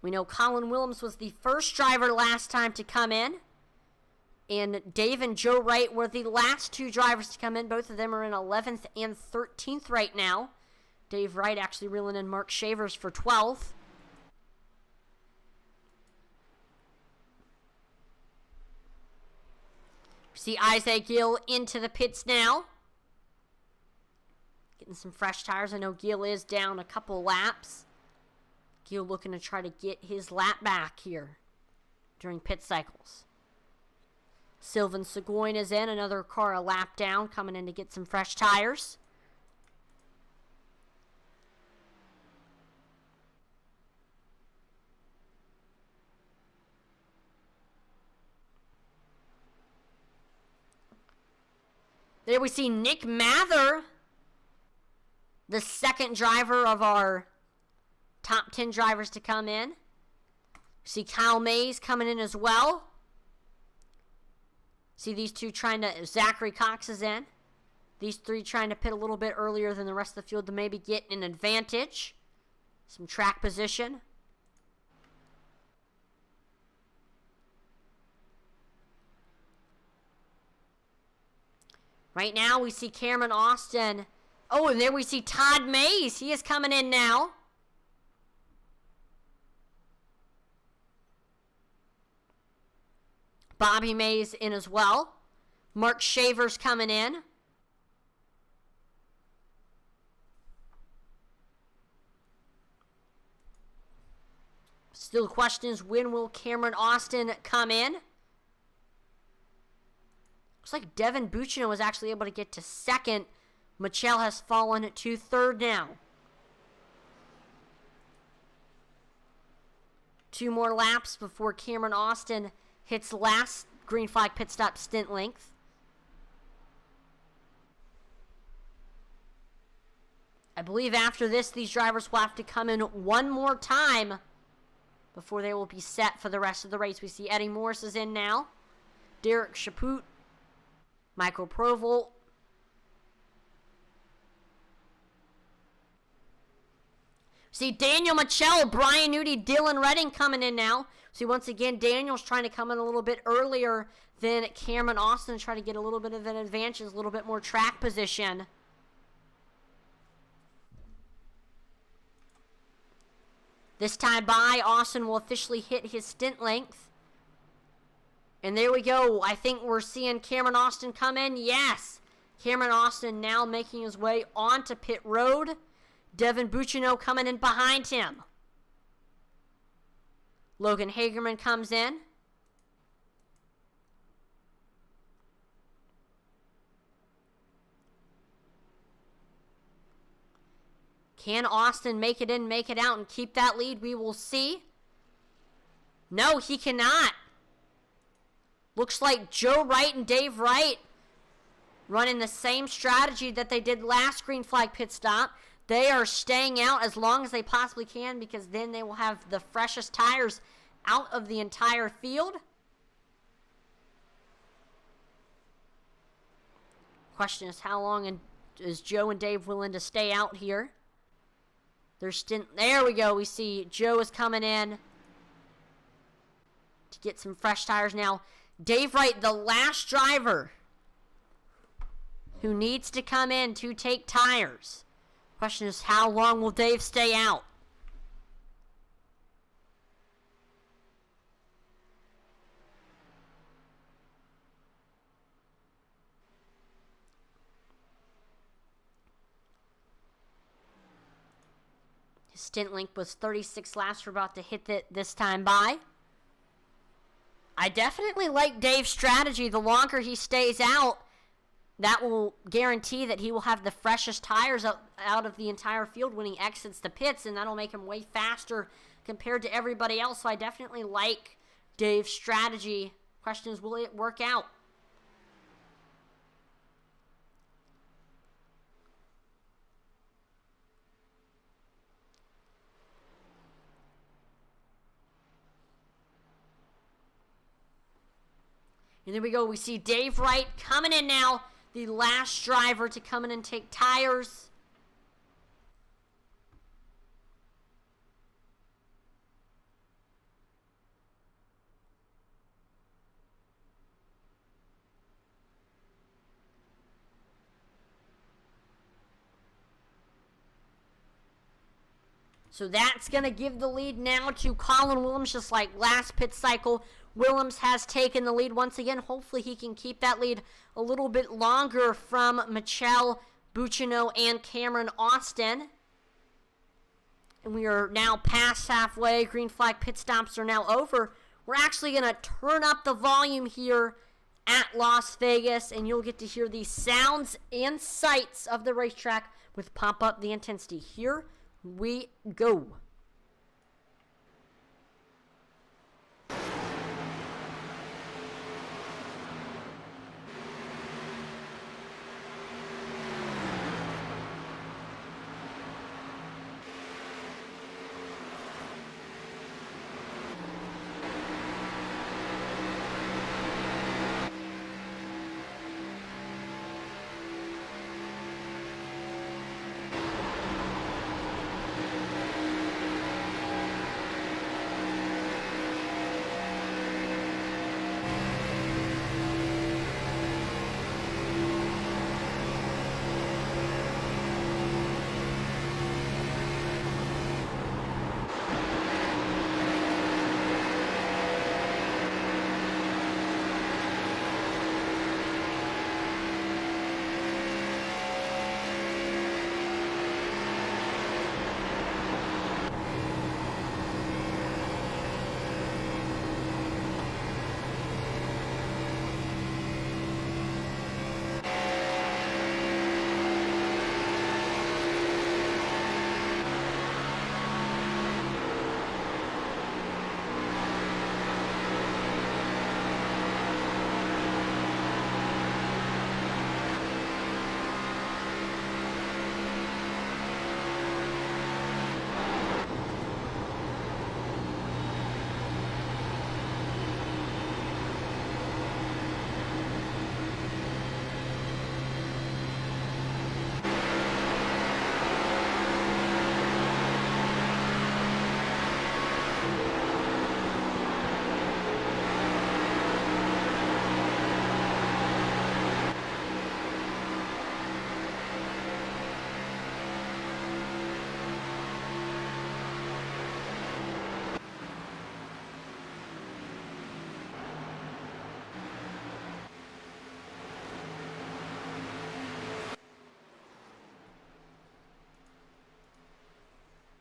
We know Colin Williams was the first driver last time to come in. And Dave and Joe Wright were the last 2 drivers to come in. Both of them are in 11th and 13th right now. Dave Wright actually reeling in Mark Shavers for 12th. See Isaac Gill into the pits now. Getting some fresh tires. I know Gill is down a couple laps. Gill looking to try to get his lap back here during pit cycles. Sylvan Seguin is in, another car a lap down, coming in to get some fresh tires. There we see Nick Mather, the second driver of our top 10 drivers to come in. See Kyle Mays coming in as well. See these two trying to, Zachary Cox is in. These 3 trying to pit a little bit earlier than the rest of the field to maybe get an advantage. Some track position. Right now we see Cameron Austin. And there we see Todd Mays. He is coming in now. Bobby Mays in as well. Mark Shavers coming in. Still the question is, when will Cameron Austin come in? Looks like Devin Bucino was actually able to get to second. Michel has fallen to third now. 2 more laps before Cameron Austin hits last green flag pit stop stint length. I believe after this, these drivers will have to come in one more time before they will be set for the rest of the race. We see Eddie Morris is in now. Derek Chaput, Michael Provolt. See Daniel Michelle, Brian Newty, Dylan Redding coming in now. See, once again, Daniel's trying to come in a little bit earlier than Cameron Austin, trying to get a little bit of an advantage, a little bit more track position. This time by, Austin will officially hit his stint length. And there we go. I think we're seeing Cameron Austin come in. Yes. Cameron Austin now making his way onto pit road. Devin Bucciano coming in behind him. Logan Hagerman comes in. Can Austin make it in, make it out, and keep that lead? We will see. No, he cannot. Looks like Joe Wright and Dave Wright running the same strategy that they did last green flag pit stop. They are staying out as long as they possibly can because then they will have the freshest tires out of the entire field. Question is, how long is Joe and Dave willing to stay out here? There we go. We see Joe is coming in to get some fresh tires now. Dave Wright, the last driver who needs to come in to take tires. Question is, how long will Dave stay out? His stint length was 36 laps. We're about to hit it this time by. I definitely like Dave's strategy. The longer he stays out, that will guarantee that he will have the freshest tires out of the entire field when he exits the pits, and that'll make him way faster compared to everybody else. So I definitely like Dave's strategy. Question is, will it work out? And there we go. We see Dave Wright coming in now. The last driver to come in and take tires. So that's going to give the lead now to Colin Willems, just like last pit cycle. Willems has taken the lead once again. Hopefully he can keep that lead a little bit longer from Michelle, Bucciano, and Cameron Austin. And we are now past halfway. Green flag pit stops are now over. We're actually going to turn up the volume here at Las Vegas, and you'll get to hear the sounds and sights of the racetrack with Pump Up the Intensity. Here we go.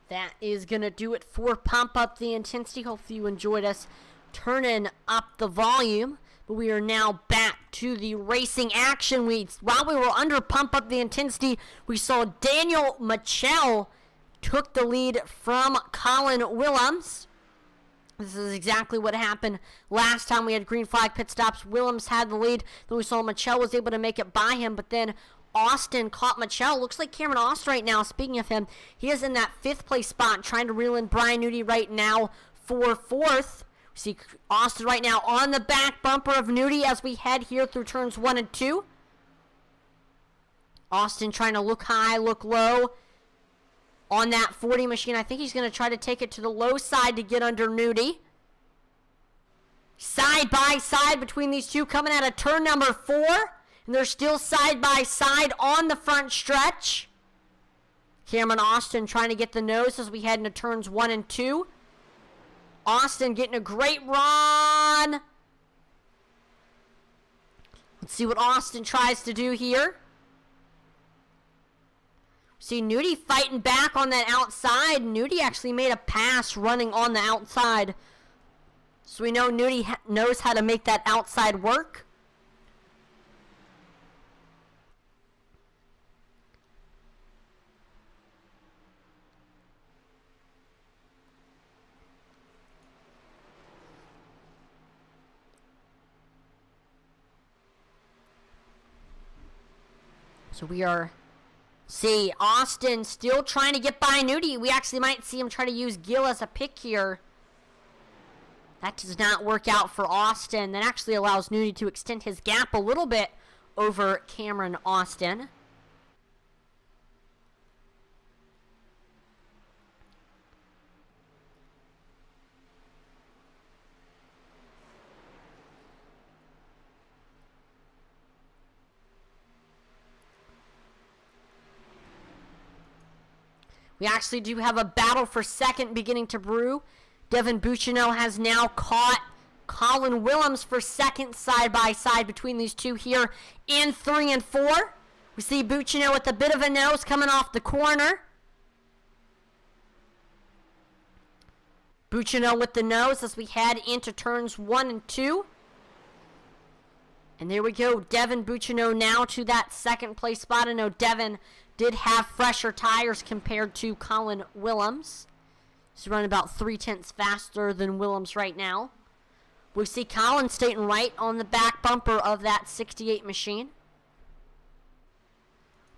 that is going to do it for Pump Up the Intensity. Hopefully you enjoyed us turning up the volume. But we are now back to the racing action. While we were under Pump Up the Intensity, we saw Daniel Michel took the lead from Colin Willems. This is exactly what happened last time we had green flag pit stops. Willems had the lead. Then we saw Michel was able to make it by him, but then Austin caught Michel. Looks like Cameron Austin right now, speaking of him, he is in that 5th place spot, trying to reel in Brian Nudie right now for 4th. We see Austin right now on the back bumper of Nudie as we head here through turns 1 and 2. Austin trying to look high, look low on that 40 machine. I think he's going to try to take it to the low side to get under Nudie. Side by side between these two, coming out of turn number 4. And they're still side by side on the front stretch. Cameron Austin trying to get the nose as we head into turns 1 and 2. Austin getting a great run. Let's see what Austin tries to do here. See Nudie fighting back on that outside. Nudie actually made a pass running on the outside. So we know Nudie knows how to make that outside work. So we are, see, Austin still trying to get by Nudie. We actually might see him try to use Gill as a pick here. That does not work out for Austin. That actually allows Nudie to extend his gap a little bit over Cameron Austin. We actually do have a battle for second beginning to brew. Devin Bucciano has now caught Colin Willems for second, side by side between these two here in 3 and 4. We see Bucciano with a bit of a nose coming off the corner. Bucciano with the nose as we head into turns 1 and 2. And there we go. Devin Bucciano now to that second place spot. I know Devin did have fresher tires compared to Colin Willems. He's running about 0.3 faster than Willems right now. We see Colin staying right on the back bumper of that 68 machine.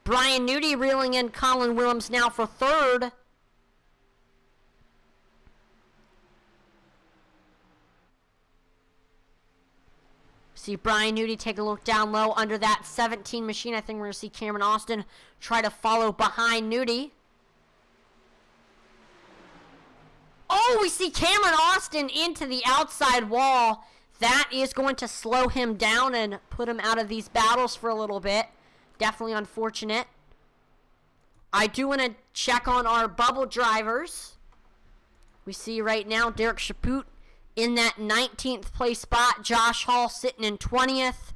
Brian Nudie reeling in Colin Willems now for 3rd. See Brian Nudie take a look down low under that 17 machine. I think we're going to see Cameron Austin try to follow behind Nudie. Oh, we see Cameron Austin into the outside wall. That is going to slow him down and put him out of these battles for a little bit. Definitely unfortunate. I do want to check on our bubble drivers. We see right now Derek Chaput in that 19th place spot. Josh Hall sitting in 20th.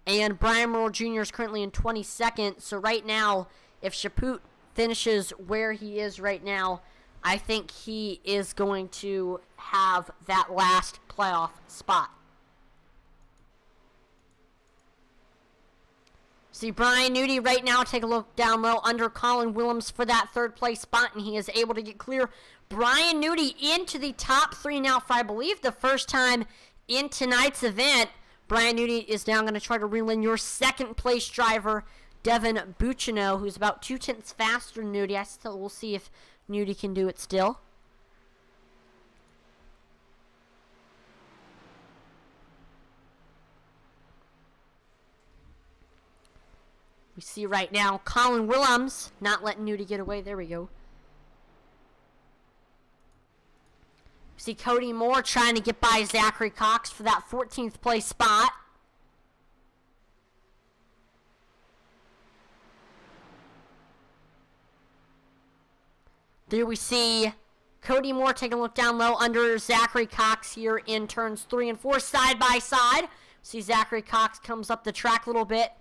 And Brian Merle Jr. is currently in 22nd. So right now, if Chaput finishes where he is right now, I think he is going to have that last playoff spot. See Brian Nudie right now take a look down low under Colin Willems for that 3rd place spot, and he is able to get clear. Brian Nudie into the top 3 now for, I believe, the first time in tonight's event. Brian Nudie is now going to try to reel in your 2nd place driver, Devin Bucciano, who's about 0.2 faster than Nudie. We'll see if Nudie can do it still. We see right now Colin Willems not letting Nudie get away. There we go. We see Cody Moore trying to get by Zachary Cox for that 14th place spot. There we see Cody Moore taking a look down low under Zachary Cox here in turns 3 and 4, side by side. See Zachary Cox comes up the track a little bit.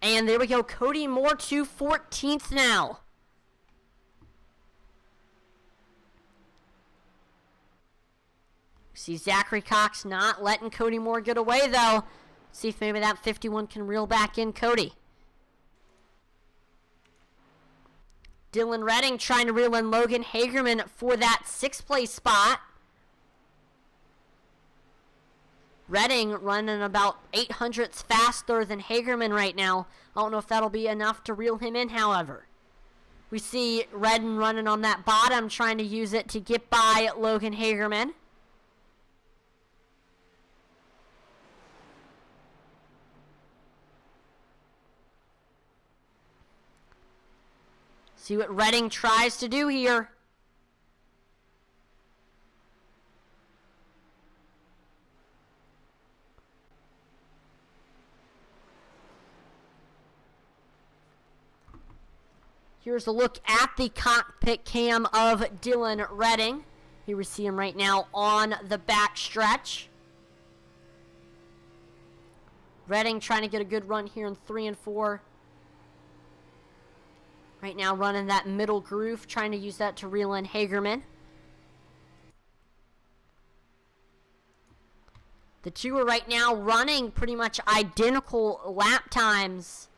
And there we go, Cody Moore to 14th now. See Zachary Cox not letting Cody Moore get away, though. See if maybe that 51 can reel back in Cody. Dylan Redding trying to reel in Logan Hagerman for that 6th place spot. Redding running about 800ths faster than Hagerman right now. I don't know if that'll be enough to reel him in, however. We see Redding running on that bottom, trying to use it to get by Logan Hagerman. See what Redding tries to do here. Here's a look at the cockpit cam of Dylan Redding. Here we see him right now on the back stretch. Redding trying to get a good run here in 3 and 4. Right now running that middle groove, trying to use that to reel in Hagerman. The two are right now running pretty much identical lap times.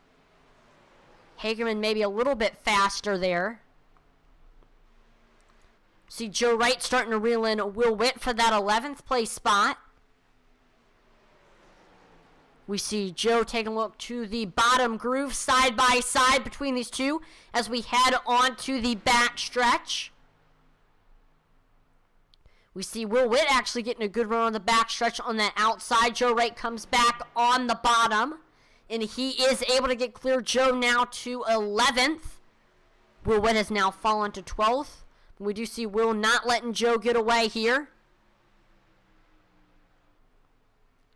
Hagerman maybe a little bit faster there. See Joe Wright starting to reel in Will Witt for that 11th place spot. We see Joe taking a look to the bottom groove side by side between these two as we head on to the back stretch. We see Will Witt actually getting a good run on the back stretch on that outside. Joe Wright comes back on the bottom, and he is able to get clear. Joe now to 11th. Will Witt has now fallen to 12th. We do see Will not letting Joe get away here.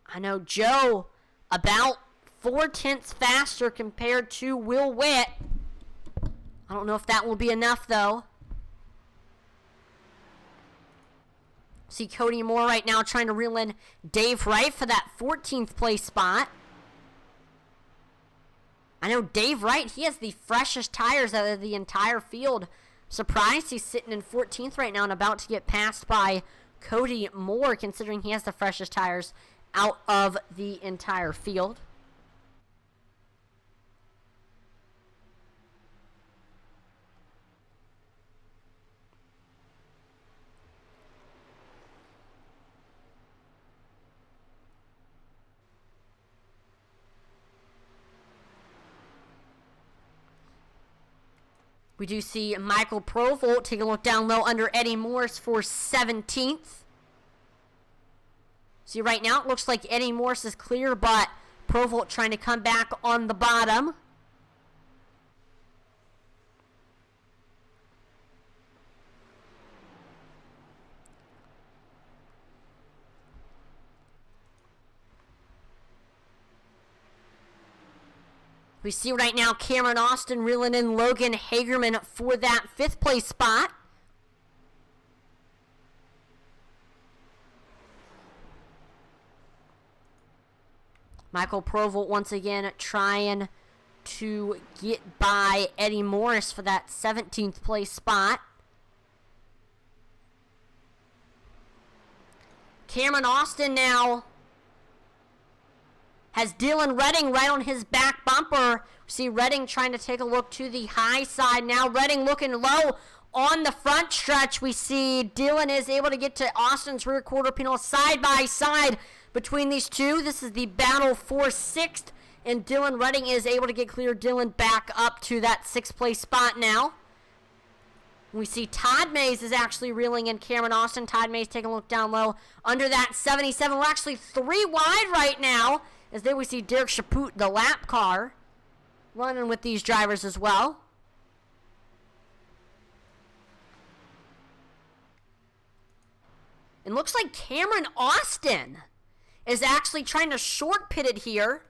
I know Joe about 4/10 faster compared to Will Witt. I don't know if that will be enough, though. See Cody Moore right now trying to reel in Dave Wright for that 14th place spot. I know Dave Wright, he has the freshest tires out of the entire field. Surprised he's sitting in 14th right now and about to get passed by Cody Moore, considering he has the freshest tires out of the entire field. We do see Michael Provolt taking a look down low under Eddie Morse for 17th. See, right now it looks like Eddie Morse is clear, but Provolt trying to come back on the bottom. We see right now Cameron Austin reeling in Logan Hagerman for that 5th place spot. Michael Provolt once again trying to get by Eddie Morris for that 17th place spot. Cameron Austin now has Dylan Redding right on his back bumper. See Redding trying to take a look to the high side now. Redding looking low on the front stretch. We see Dylan is able to get to Austin's rear quarter panel side by side between these two. This is the battle for 6th, and Dylan Redding is able to get clear. Dylan back up to that 6th place spot now. We see Todd Mays is actually reeling in Cameron Austin. Todd Mays taking a look down low under that 77. We're actually 3 wide right now, as there we see Derek Chaput, the lap car, running with these drivers as well. It looks like Cameron Austin is actually trying to short pit it here.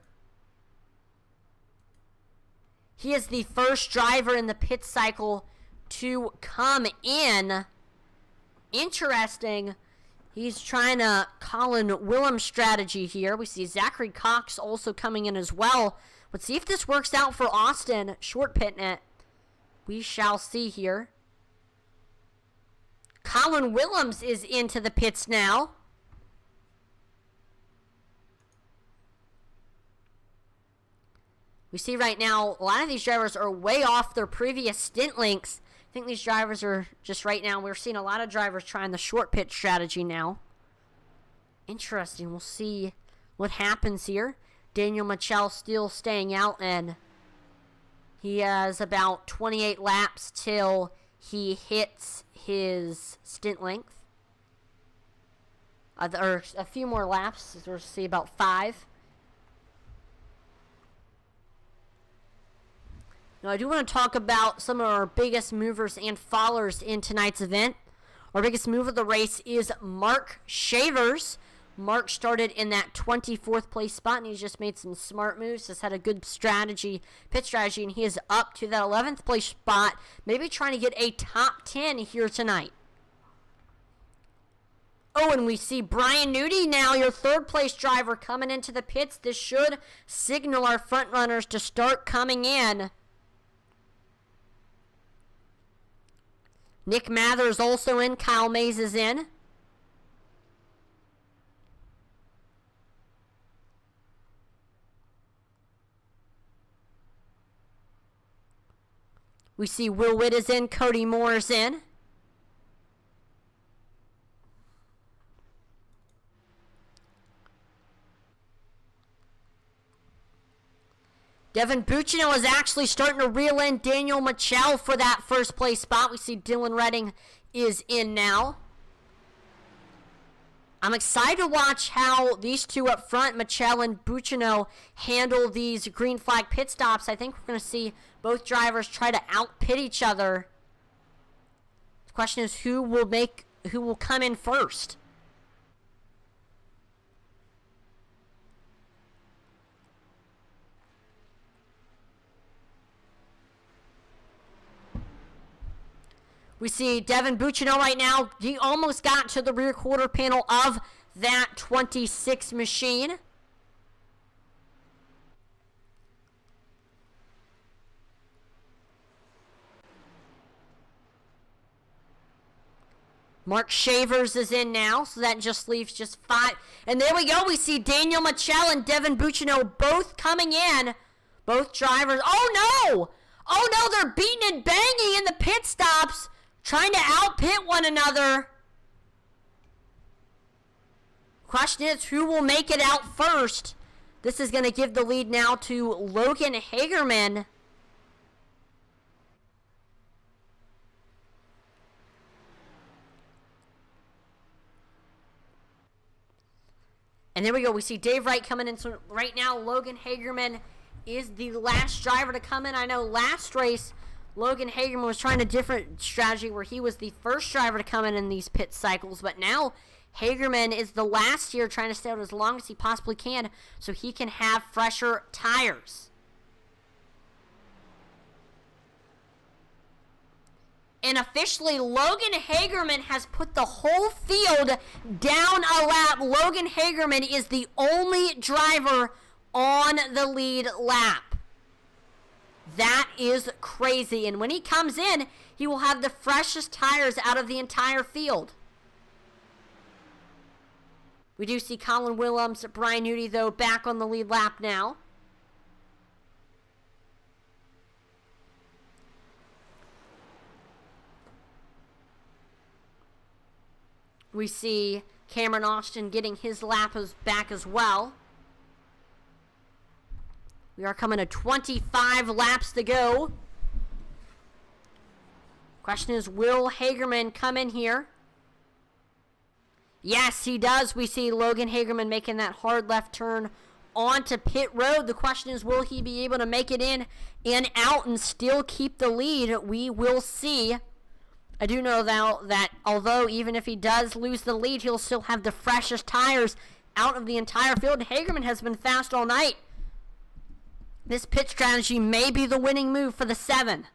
He is the first driver in the pit cycle to come in. Interesting. He's trying to Colin Willems strategy here. We see Zachary Cox also coming in as well. Let's see if this works out for Austin, short pitting it. We shall see here. Colin Willems is into the pits now. We see right now a lot of these drivers are way off their previous stint lengths. I think these drivers are just right now, we're seeing a lot of drivers trying the short pit strategy now. Interesting. We'll see what happens here. Daniel Michel still staying out, and he has about 28 laps till he hits his stint length. Or a few more laps. We'll see about 5. Now, I do want to talk about some of our biggest movers and fallers in tonight's event. Our biggest move of the race is Mark Shavers. Mark started in that 24th place spot, and he's just made some smart moves. Has had a good strategy, pit strategy, and he is up to that 11th place spot, maybe trying to get a top 10 here tonight. Oh, and we see Brian Nudie now, your 3rd place driver, coming into the pits. This should signal our front runners to start coming in. Nick Mather's also in. Kyle Mays is in. We see Will Witt is in. Cody Moore is in. Devin Buccino is actually starting to reel in Daniel Michel for that 1st place spot. We see Dylan Redding is in now. I'm excited to watch how these two up front, Michel and Buccino, handle these green flag pit stops. I think we're going to see both drivers try to out-pit each other. The question is who will come in first. We see Devin Buccino right now. He almost got to the rear quarter panel of that 26 machine. Mark Shavers is in now, so that just leaves just 5. And there we go. We see Daniel Michel and Devin Buccino both coming in. Both drivers. Oh, no! Oh, no, they're beating and banging in the pit stops, trying to out-pit one another. Question is, who will make it out first? This is going to give the lead now to Logan Hagerman. And there we go. We see Dave Wright coming in. So right now, Logan Hagerman is the last driver to come in. I know last race, Logan Hagerman was trying a different strategy where he was the first driver to come in these pit cycles. But now, Hagerman is the last year trying to stay out as long as he possibly can so he can have fresher tires. And officially, Logan Hagerman has put the whole field down a lap. Logan Hagerman is the only driver on the lead lap. That is crazy. And when he comes in, he will have the freshest tires out of the entire field. We do see Colin Willems, Brian Nudie, though, back on the lead lap now. We see Cameron Austin getting his lap back as well. We are coming to 25 laps to go. Question is, will Hagerman come in here? Yes, he does. We see Logan Hagerman making that hard left turn onto pit road. The question is, will he be able to make it in and out and still keep the lead? We will see. I do know that although even if he does lose the lead, he'll still have the freshest tires out of the entire field. Hagerman has been fast all night. This pit strategy may be the winning move for the 7.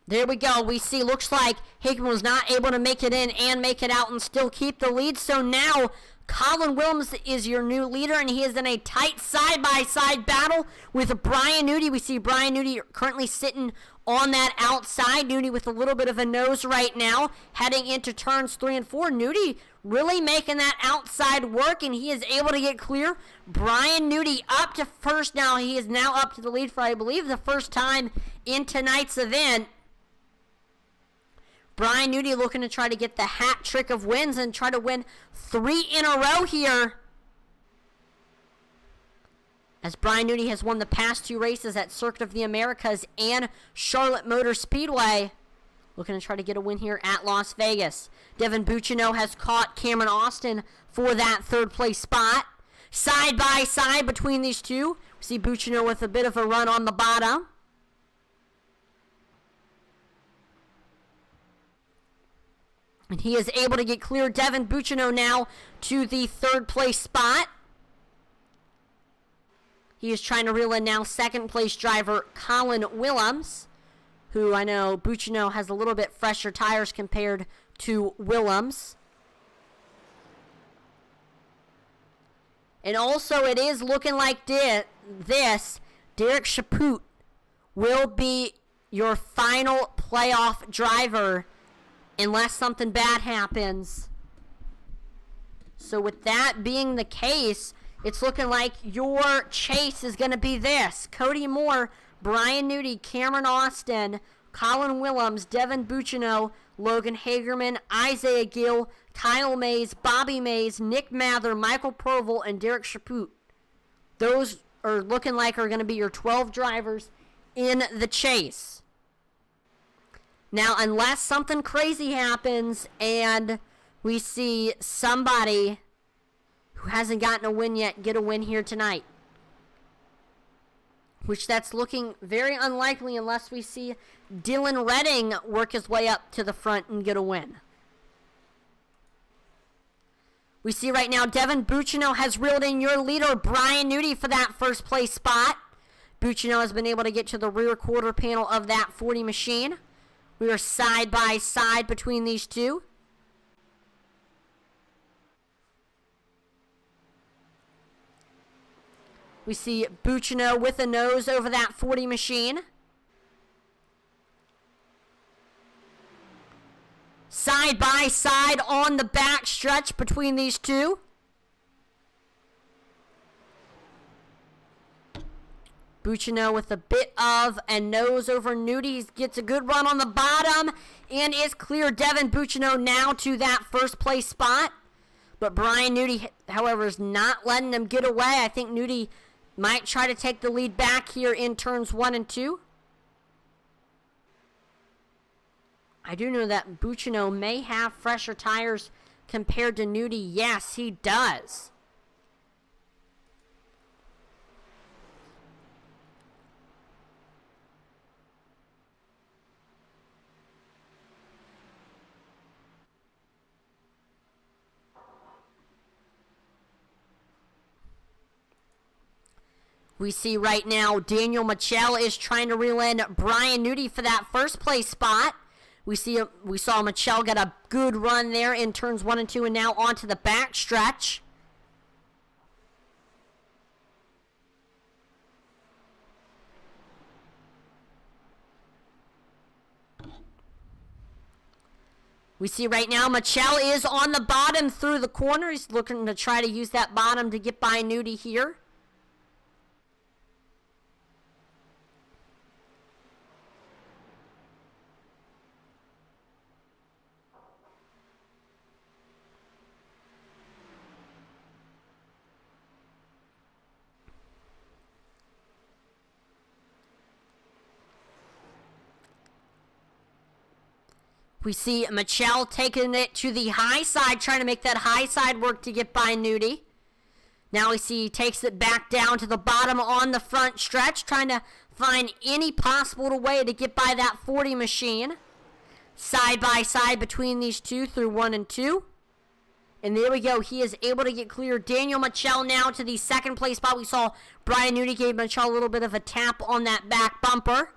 There we go. We see, looks like Hagerman was not able to make it in and make it out and still keep the lead. So now Colin Williams is your new leader, and he is in a tight side-by-side battle with Brian Newty. We see Brian Newty currently sitting on that outside. Newty with a little bit of a nose right now, heading into turns 3 and 4. Newty really making that outside work, and he is able to get clear. Brian Newty up to first now. He is now up to the lead for, I believe, the first time in tonight's event. Brian Newty looking to try to get the hat trick of wins and try to win 3 in a row here. As Brian Newty has won the past 2 races at Circuit of the Americas and Charlotte Motor Speedway. Looking to try to get a win here at Las Vegas. Devin Bucciano has caught Cameron Austin for that 3rd place spot. Side by side between these two. We see Bucciano with a bit of a run on the bottom. And he is able to get clear. Devin Bucciano now to the 3rd place spot. He is trying to reel in now 2nd place driver Colin Williams, who I know Bucciano has a little bit fresher tires compared to Williams. And also it is looking like this. Derek Chaput will be your final playoff driver unless something bad happens. So with that being the case, it's looking like your chase is going to be this. Cody Moore, Brian Newty, Cameron Austin, Colin Williams, Devin Bucciano, Logan Hagerman, Isaiah Gill, Kyle Mays, Bobby Mays, Nick Mather, Michael Provel, and Derek Chaput. Those are looking like are going to be your 12 drivers in the chase. Now, unless something crazy happens and we see somebody who hasn't gotten a win yet get a win here tonight, which that's looking very unlikely unless we see Dylan Redding work his way up to the front and get a win. We see right now Devin Bucciano has reeled in your leader, Brian Newty, for that 1st place spot. Bucciano has been able to get to the rear quarter panel of that 40 machine. We are side by side between these two. We see Bucciano with a nose over that 40 machine. Side by side on the back stretch between these two. Bucciano with a bit of a nose over Newty. Gets a good run on the bottom and is clear. Devin Bucciano now to that 1st place spot. But Brian Newty, however, is not letting him get away. I think Newty might try to take the lead back here in turns 1 and 2. I do know that Bucciano may have fresher tires compared to Newty. Yes, he does. We see right now Daniel Michel is trying to reel in Brian Newty for that 1st place spot. We saw Michel get a good run there in turns 1 and 2 and now onto the back stretch. We see right now Michel is on the bottom through the corner. He's looking to try to use that bottom to get by Newty here. We see Michel taking it to the high side, trying to make that high side work to get by Newty. Now we see he takes it back down to the bottom on the front stretch, trying to find any possible way to get by that 40 machine. Side by side between these two through 1 and 2. And there we go. He is able to get clear. Daniel Michel now to the 2nd place spot. We saw Brian Newty gave Michel a little bit of a tap on that back bumper.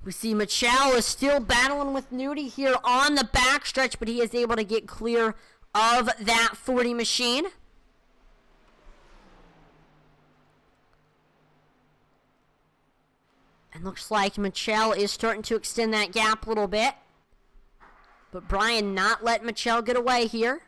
We see Michelle is still battling with Nudie here on the backstretch, but he is able to get clear of that 40 machine. And looks like Michelle is starting to extend that gap a little bit. But Brian not letting Michelle get away here.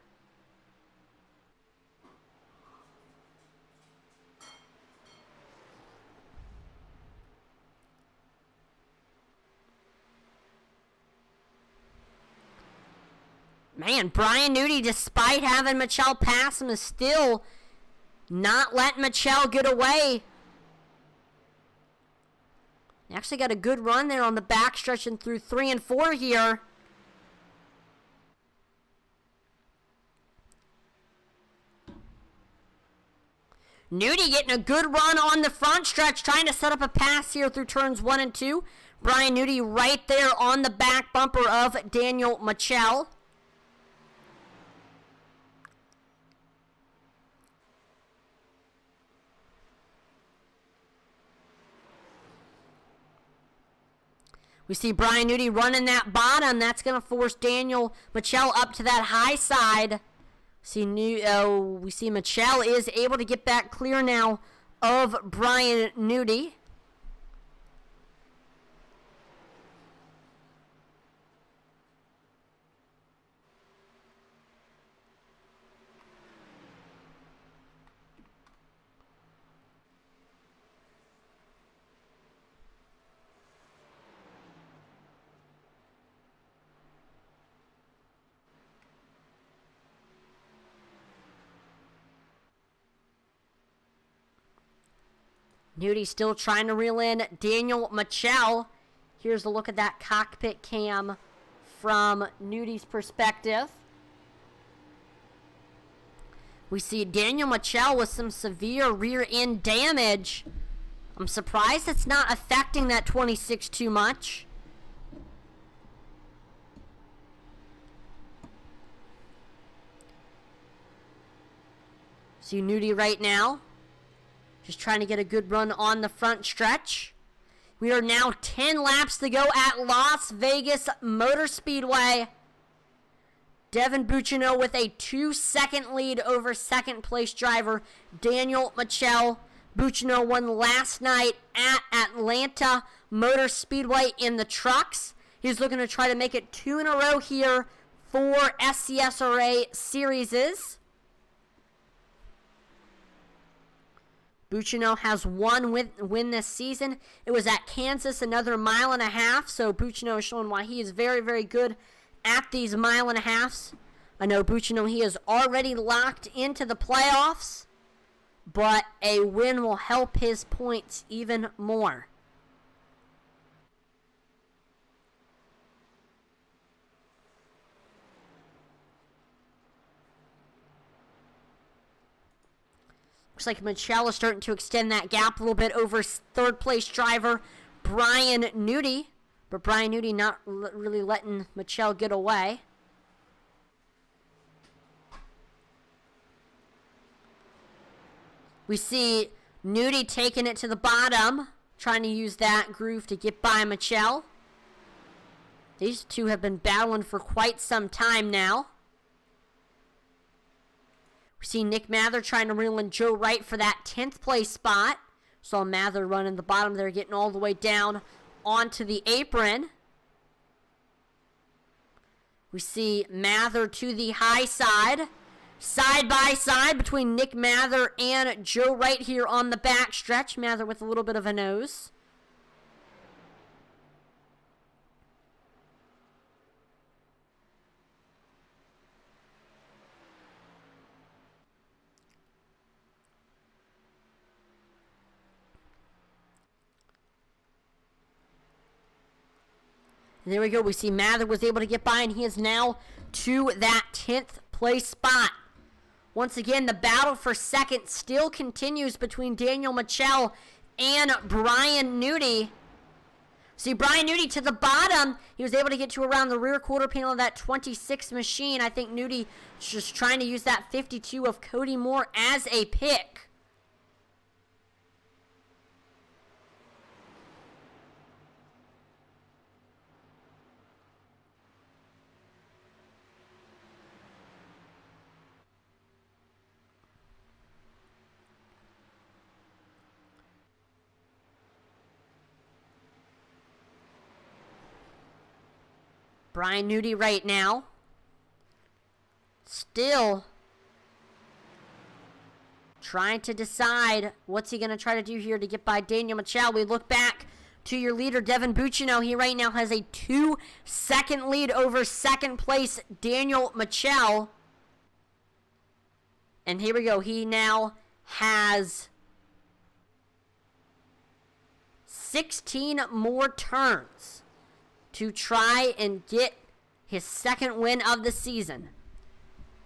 Man, Brian Nudie, despite having Michelle pass him, is still not letting Michelle get away. Actually got a good run there on the backstretch and through 3 and 4 here. Nudie getting a good run on the front stretch, trying to set up a pass here through turns 1 and 2. Brian Nudie right there on the back bumper of Daniel Michelle. We see Brian Nudie running that bottom. That's going to force Daniel Michelle up to that high side. We see Michelle is able to get that clear now of Brian Nudie. Nudie still trying to reel in Daniel Michelle. Here's a look at that cockpit cam from Nudie's perspective. We see Daniel Michelle with some severe rear end damage. I'm surprised it's not affecting that 26 too much. See Nudie right now. Just trying to get a good run on the front stretch. We are now 10 laps to go at Las Vegas Motor Speedway. Devin Bucino with a 2-second lead over second place driver Daniel Michelle. Bucino won last night at Atlanta Motor Speedway in the trucks. He's looking to try to make it 2 in a row here for SCSRA Series. Bucino has one win this season. It was at Kansas, another 1.5 miles. So Bucino is showing why he is very, very good at these 1.5 miles. I know Bucino, he is already locked into the playoffs, but a win will help his points even more. Looks like Michelle is starting to extend that gap a little bit over third place driver Brian Nudie. But Brian Nudie not really letting Michelle get away. We see Nudie taking it to the bottom, trying to use that groove to get by Michelle. These two have been battling for quite some time now. We see Nick Mather trying to reel in Joe Wright for that 10th place spot. Saw Mather running the bottom there, getting all the way down onto the apron. We see Mather to the high side. Side by side between Nick Mather and Joe Wright here on the back stretch. Mather with a little bit of a nose. And there we go. We see Mather was able to get by, and he is now to that 10th place spot. Once again, the battle for second still continues between Daniel Michelle and Brian Nudie. See, Brian Nudie to the bottom. He was able to get to around the rear quarter panel of that 26 machine. I think Nudie is just trying to use that 52 of Cody Moore as a pick. Brian Newdy right now. Still trying to decide what's he going to try to do here to get by Daniel Michel. We look back to your leader, Devin Buccino. He right now has a 2-second lead over second place Daniel Michel. And here we go. He now has 16 more turns to try and get his second win of the season.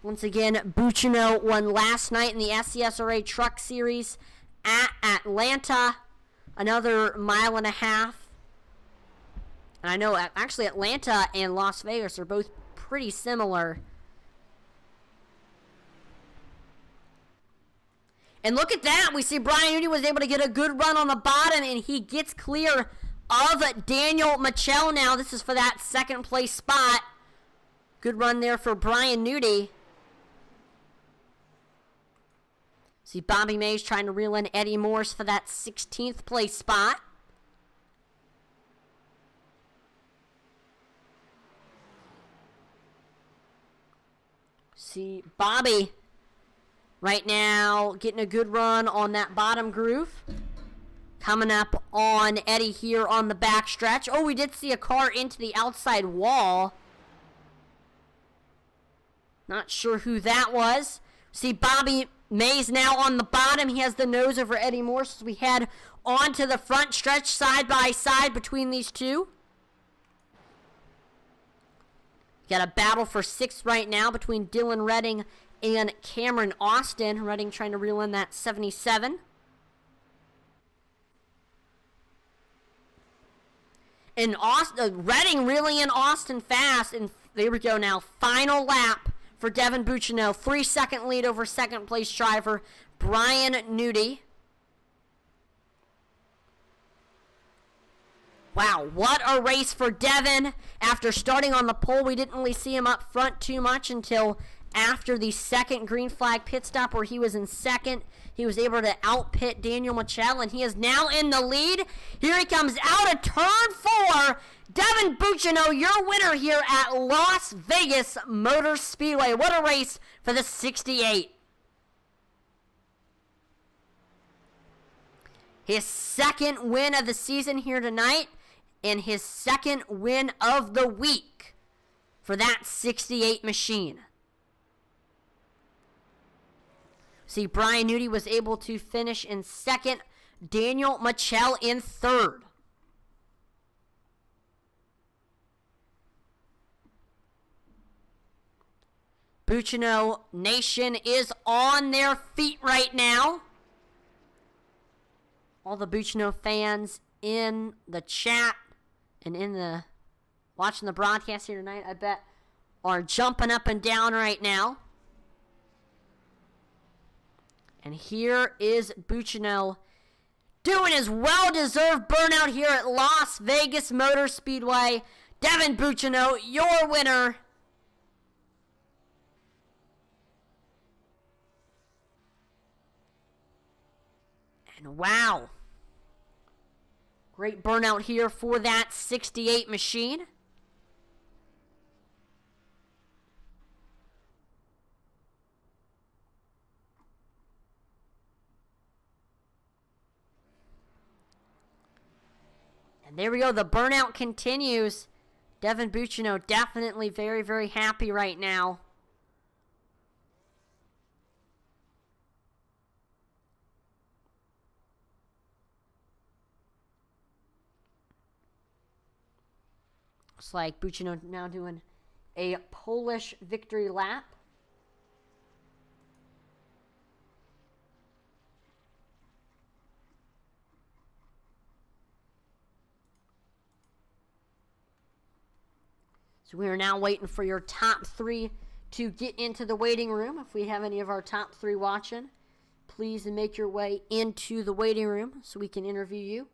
Once again, Buccino won last night in the SCSRA Truck Series at Atlanta. Another mile and a half. And I know actually Atlanta and Las Vegas are both pretty similar. And look at that. We see Brian Newdy was able to get a good run on the bottom, and he gets clear of Daniel Michel now. This is for that second place spot. Good run there for Brian Newdy. See Bobby Mays trying to reel in Eddie Morse for that 16th place spot. See Bobby right now getting a good run on that bottom groove. Coming up on Eddie here on the back stretch. Oh, we did see a car into the outside wall. Not sure who that was. See Bobby Mays now on the bottom. He has the nose over Eddie Morse as we head onto the front stretch side by side between these two. Got a battle for sixth right now between Dylan Redding and Cameron Austin. Redding trying to reel in that 77. And Redding reeling in Austin fast. And there we go now. Final lap for Devin Buccino. 3-second lead over second place driver Brian Newdy. Wow, what a race for Devin. After starting on the pole, we didn't really see him up front too much until after the second green flag pit stop where he was in second. He was able to outpit Daniel Michel, and he is now in the lead. Here he comes out of turn 4. Devin Buccino, your winner here at Las Vegas Motor Speedway. What a race for the 68. His second win of the season here tonight, and his second win of the week for that 68 machine. See, Brian Newdy was able to finish in second. Daniel Michel in third. Buccino Nation is on their feet right now. All the Buccino fans in the chat and in the watching the broadcast here tonight, I bet, are jumping up and down right now. And here is Buccino doing his well-deserved burnout here at Las Vegas Motor Speedway. Devin Buccino, your winner. And wow. Great burnout here for that 68 machine. And there we go. The burnout continues. Devin Buccino definitely very, very happy right now. Looks like Buccino now doing a Polish victory lap. So we are now waiting for your top 3 to get into the waiting room. If we have any of our top 3 watching, please make your way into the waiting room so we can interview you.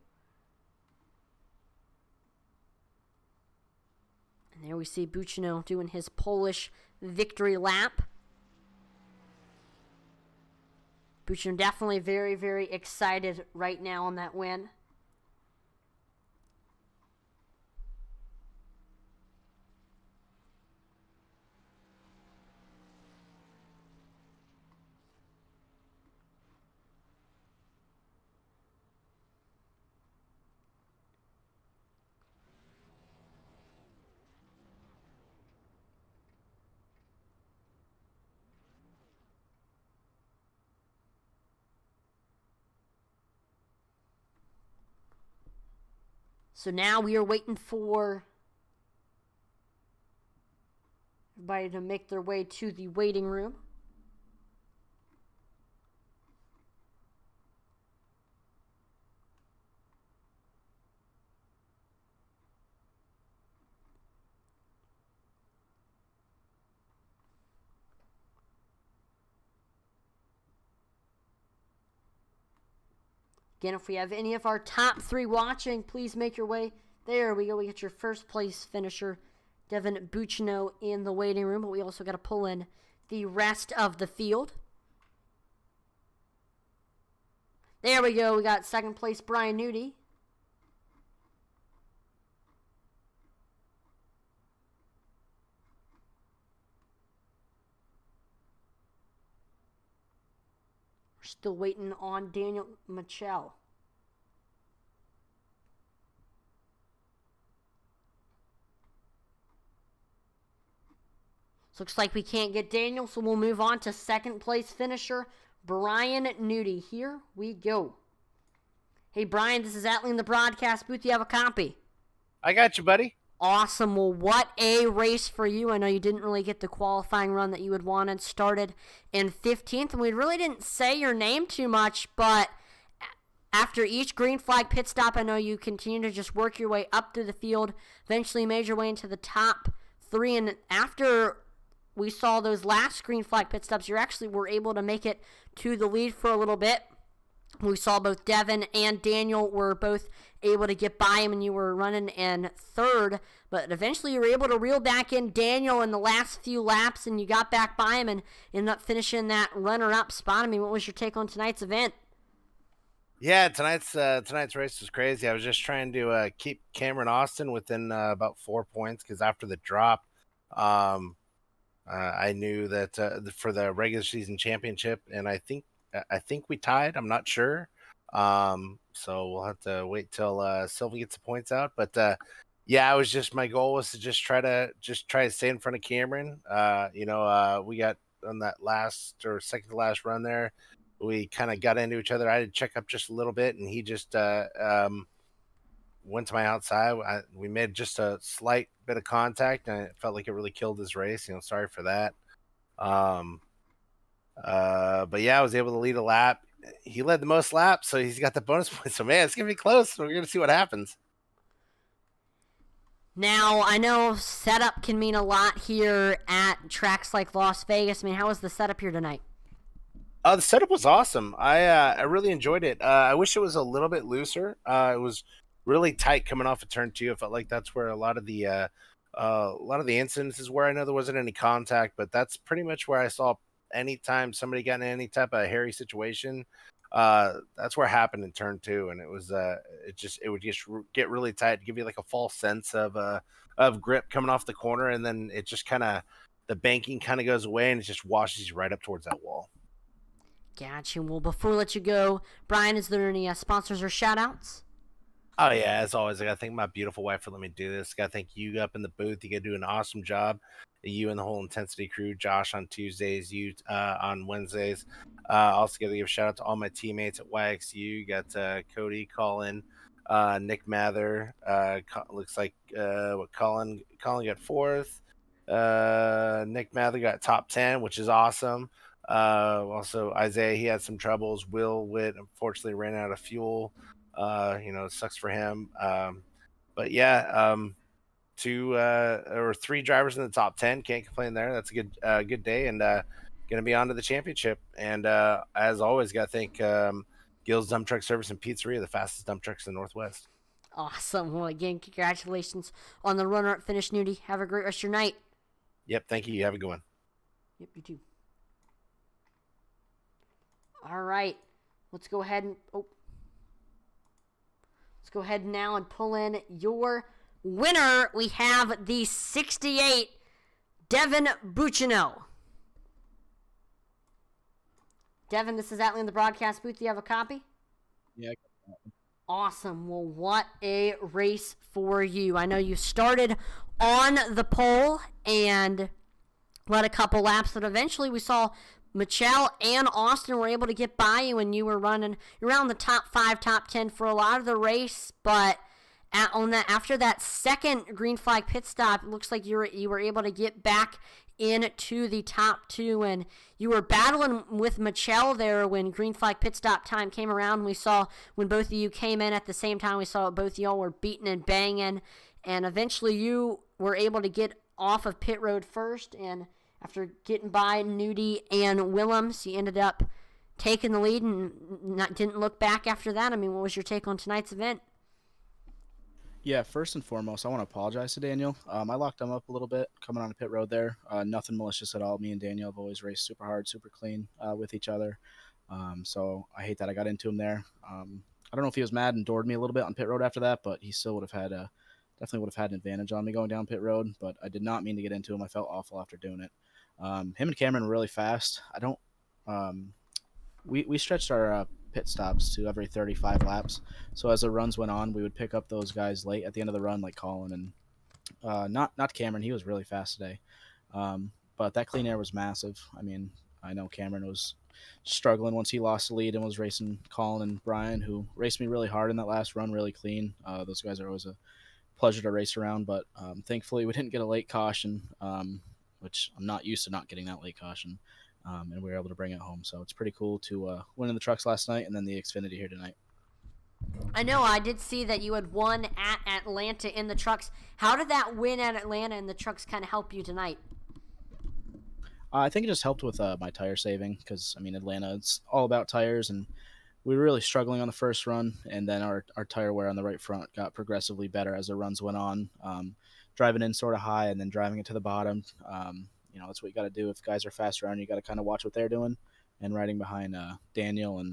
And there we see Buccino doing his Polish victory lap. Buccino definitely very, very excited right now on that win. So now we are waiting for everybody to make their way to the waiting room. Again, if we have any of our top 3 watching, please make your way. There we go. We get your first place finisher, Devin Bucino, in the waiting room. But we also got to pull in the rest of the field. There we go. We got second place Brian Nudie. We're still waiting on Daniel Michel. So looks like we can't get Daniel, so we'll move on to second place finisher Brian Nudie. Here we go. Hey, Brian, this is Atlee in the broadcast booth. You have a copy? I got you, buddy. Awesome. Well, what a race for you. I know you didn't really get the qualifying run that you had wanted. Started in 15th, and we really didn't say your name too much, but after each green flag pit stop, I know you continue to just work your way up through the field, eventually made your way into the top 3, and after we saw those last green flag pit stops, you actually were able to make it to the lead for a little bit. We saw both Devin and Daniel were both able to get by him, and you were running in third. But eventually you were able to reel back in Daniel in the last few laps, and you got back by him and ended up finishing that runner-up spot. I mean, what was your take on tonight's event? Yeah, tonight's race was crazy. I was just trying to keep Cameron Austin within about 4 points because after the drop, I knew that for the regular season championship, and I think we tied. I'm not sure. So we'll have to wait till Sylvia gets the points out. But yeah, my goal was to try to stay in front of Cameron. We got on that last or second to last run there. We kind of got into each other. I had to check up just a little bit, and he just went to my outside. We made just a slight bit of contact, and it felt like it really killed his race. Sorry for that. But yeah, I was able to lead a lap. He led the most laps, so he's got the bonus points. So man, it's gonna be close. We're gonna see what happens. Now, I know setup can mean a lot here at tracks like Las Vegas. I mean, how was the setup here tonight? The setup was awesome. I really enjoyed it. I wish it was a little bit looser. It was really tight coming off of turn 2. I felt like that's where a lot of the incidences where I know there wasn't any contact, but that's pretty much where I saw anytime somebody got in any type of hairy situation. That's where it happened in turn 2, and it was it would just get really tight, give you like a false sense of grip coming off the corner, and then it just kind of the banking kind of goes away, and it just washes you right up towards that wall. Gotcha. Well, before we let you go, Brian, is there any sponsors or shout-outs? Oh, yeah, as always, I got to thank my beautiful wife for letting me do this. Got to thank you up in the booth. You got to do an awesome job. You and the whole Intensity crew, Josh on Tuesdays, you on Wednesdays. Also got to give a shout-out to all my teammates at YXU. You got Cody, Colin, Nick Mather. Looks like Colin got 4th. Nick Mather got top 10, which is awesome. Also, Isaiah, he had some troubles. Will Witt, unfortunately, ran out of fuel. It sucks for him. But yeah, 2 or 3 drivers in the top 10. Can't complain there. That's a good day, and going to be on to the championship. And as always, got to thank Gill's Dump Truck Service and Pizzeria, the fastest dump trucks in the Northwest. Awesome. Well, again, congratulations on the runner-up finish, Nudie. Have a great rest of your night. Yep, thank you. Have a good one. Yep, you too. All right, let's go ahead now and pull in your winner. We have the 68 Devin Bucino. Devin, this is Atlee in the broadcast booth. Do you have a copy? Yeah. Awesome. Well, what a race for you. I know you started on the pole and led a couple laps, but eventually we saw Michel and Austin were able to get by you, and you were running around the top 5, top 10 for a lot of the race, but after that second green flag pit stop, it looks like you were able to get back into the top two, and you were battling with Michelle there when green flag pit stop time came around. We saw when both of you came in at the same time, we saw both of y'all were beating and banging, and eventually you were able to get off of pit road first, and after getting by Nudie and Willems, you ended up taking the lead and didn't look back after that. I mean, what was your take on tonight's event? Yeah, first and foremost, I want to apologize to Daniel. I locked him up a little bit coming on the pit road there. Nothing malicious at all. Me and Daniel have always raced super hard, super clean with each other. So I hate that I got into him there. I don't know if he was mad and doored me a little bit on pit road after that, but he still would have had definitely would have had an advantage on me going down pit road. But I did not mean to get into him. I felt awful after doing it. Him and Cameron were really fast. We stretched our pit stops to every 35 laps. So as the runs went on, we would pick up those guys late at the end of the run, like Colin and not Cameron. He was really fast today. But that clean air was massive. I mean, I know Cameron was struggling once he lost the lead and was racing Colin and Brian, who raced me really hard in that last run, really clean. Those guys are always a pleasure to race around, but thankfully we didn't get a late caution, which I'm not used to not getting that late caution. And we were able to bring it home. So it's pretty cool to win in the trucks last night and then the Xfinity here tonight. I know I did see that you had won at Atlanta in the trucks. How did that win at Atlanta in the trucks kind of help you tonight? I think it just helped with my tire saving because, I mean, Atlanta, it's all about tires, and we were really struggling on the first run, and then our tire wear on the right front got progressively better as the runs went on, driving in sort of high and then driving it to the bottom. That's what you got to do. If guys are fast around, you got to kind of watch what they're doing. And riding behind Daniel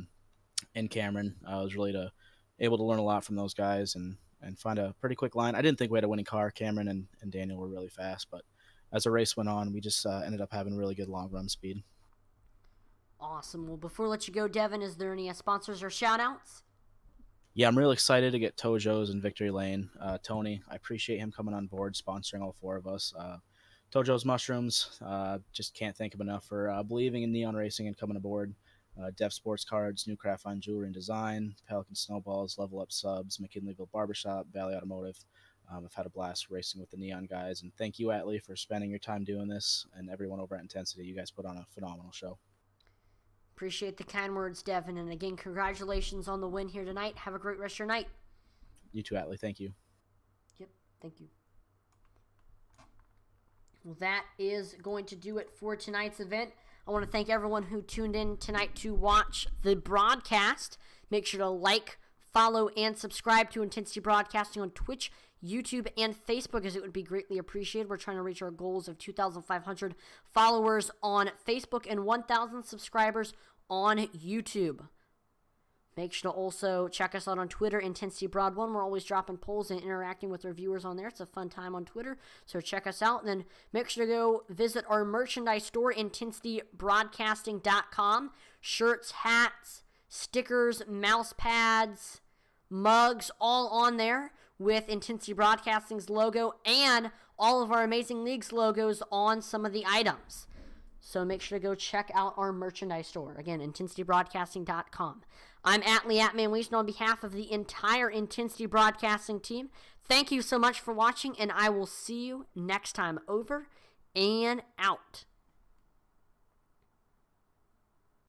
and Cameron, I was really able to learn a lot from those guys and find a pretty quick line. I didn't think we had a winning car. Cameron and Daniel were really fast, but as the race went on, we just ended up having really good long run speed. Awesome. Well, before I let you go, Devin, is there any sponsors or shout-outs? Yeah, I'm really excited to get Tojo's and Victory Lane. Tony, I appreciate him coming on board, sponsoring all four of us. Tojo's Mushrooms, just can't thank him enough for believing in neon racing and coming aboard. Dev Sports Cards, New Craft Fine Jewelry and Design, Pelican Snowballs, Level Up Subs, McKinleyville Barbershop, Valley Automotive. I've had a blast racing with the neon guys, and thank you, Atlee, for spending your time doing this, and everyone over at Intensity. You guys put on a phenomenal show. Appreciate the kind words, Devin, and again, congratulations on the win here tonight. Have a great rest of your night. You too, Atlee. Thank you. Yep, thank you. Well, that is going to do it for tonight's event. I want to thank everyone who tuned in tonight to watch the broadcast. Make sure to like, follow, and subscribe to Intensity Broadcasting on Twitch, YouTube, and Facebook, as it would be greatly appreciated. We're trying to reach our goals of 2,500 followers on Facebook and 1,000 subscribers on YouTube. Make sure to also check us out on Twitter, Intensity Broad 1. We're always dropping polls and interacting with our viewers on there. It's a fun time on Twitter, so check us out. And then make sure to go visit our merchandise store, IntensityBroadcasting.com. Shirts, hats, stickers, mouse pads, mugs, all on there with Intensity Broadcasting's logo and all of our Amazing Leagues logos on some of the items. So make sure to go check out our merchandise store. Again, IntensityBroadcasting.com. I'm Atlee Atman-Wiesner on behalf of the entire Intensity Broadcasting team. Thank you so much for watching, and I will see you next time. Over and out.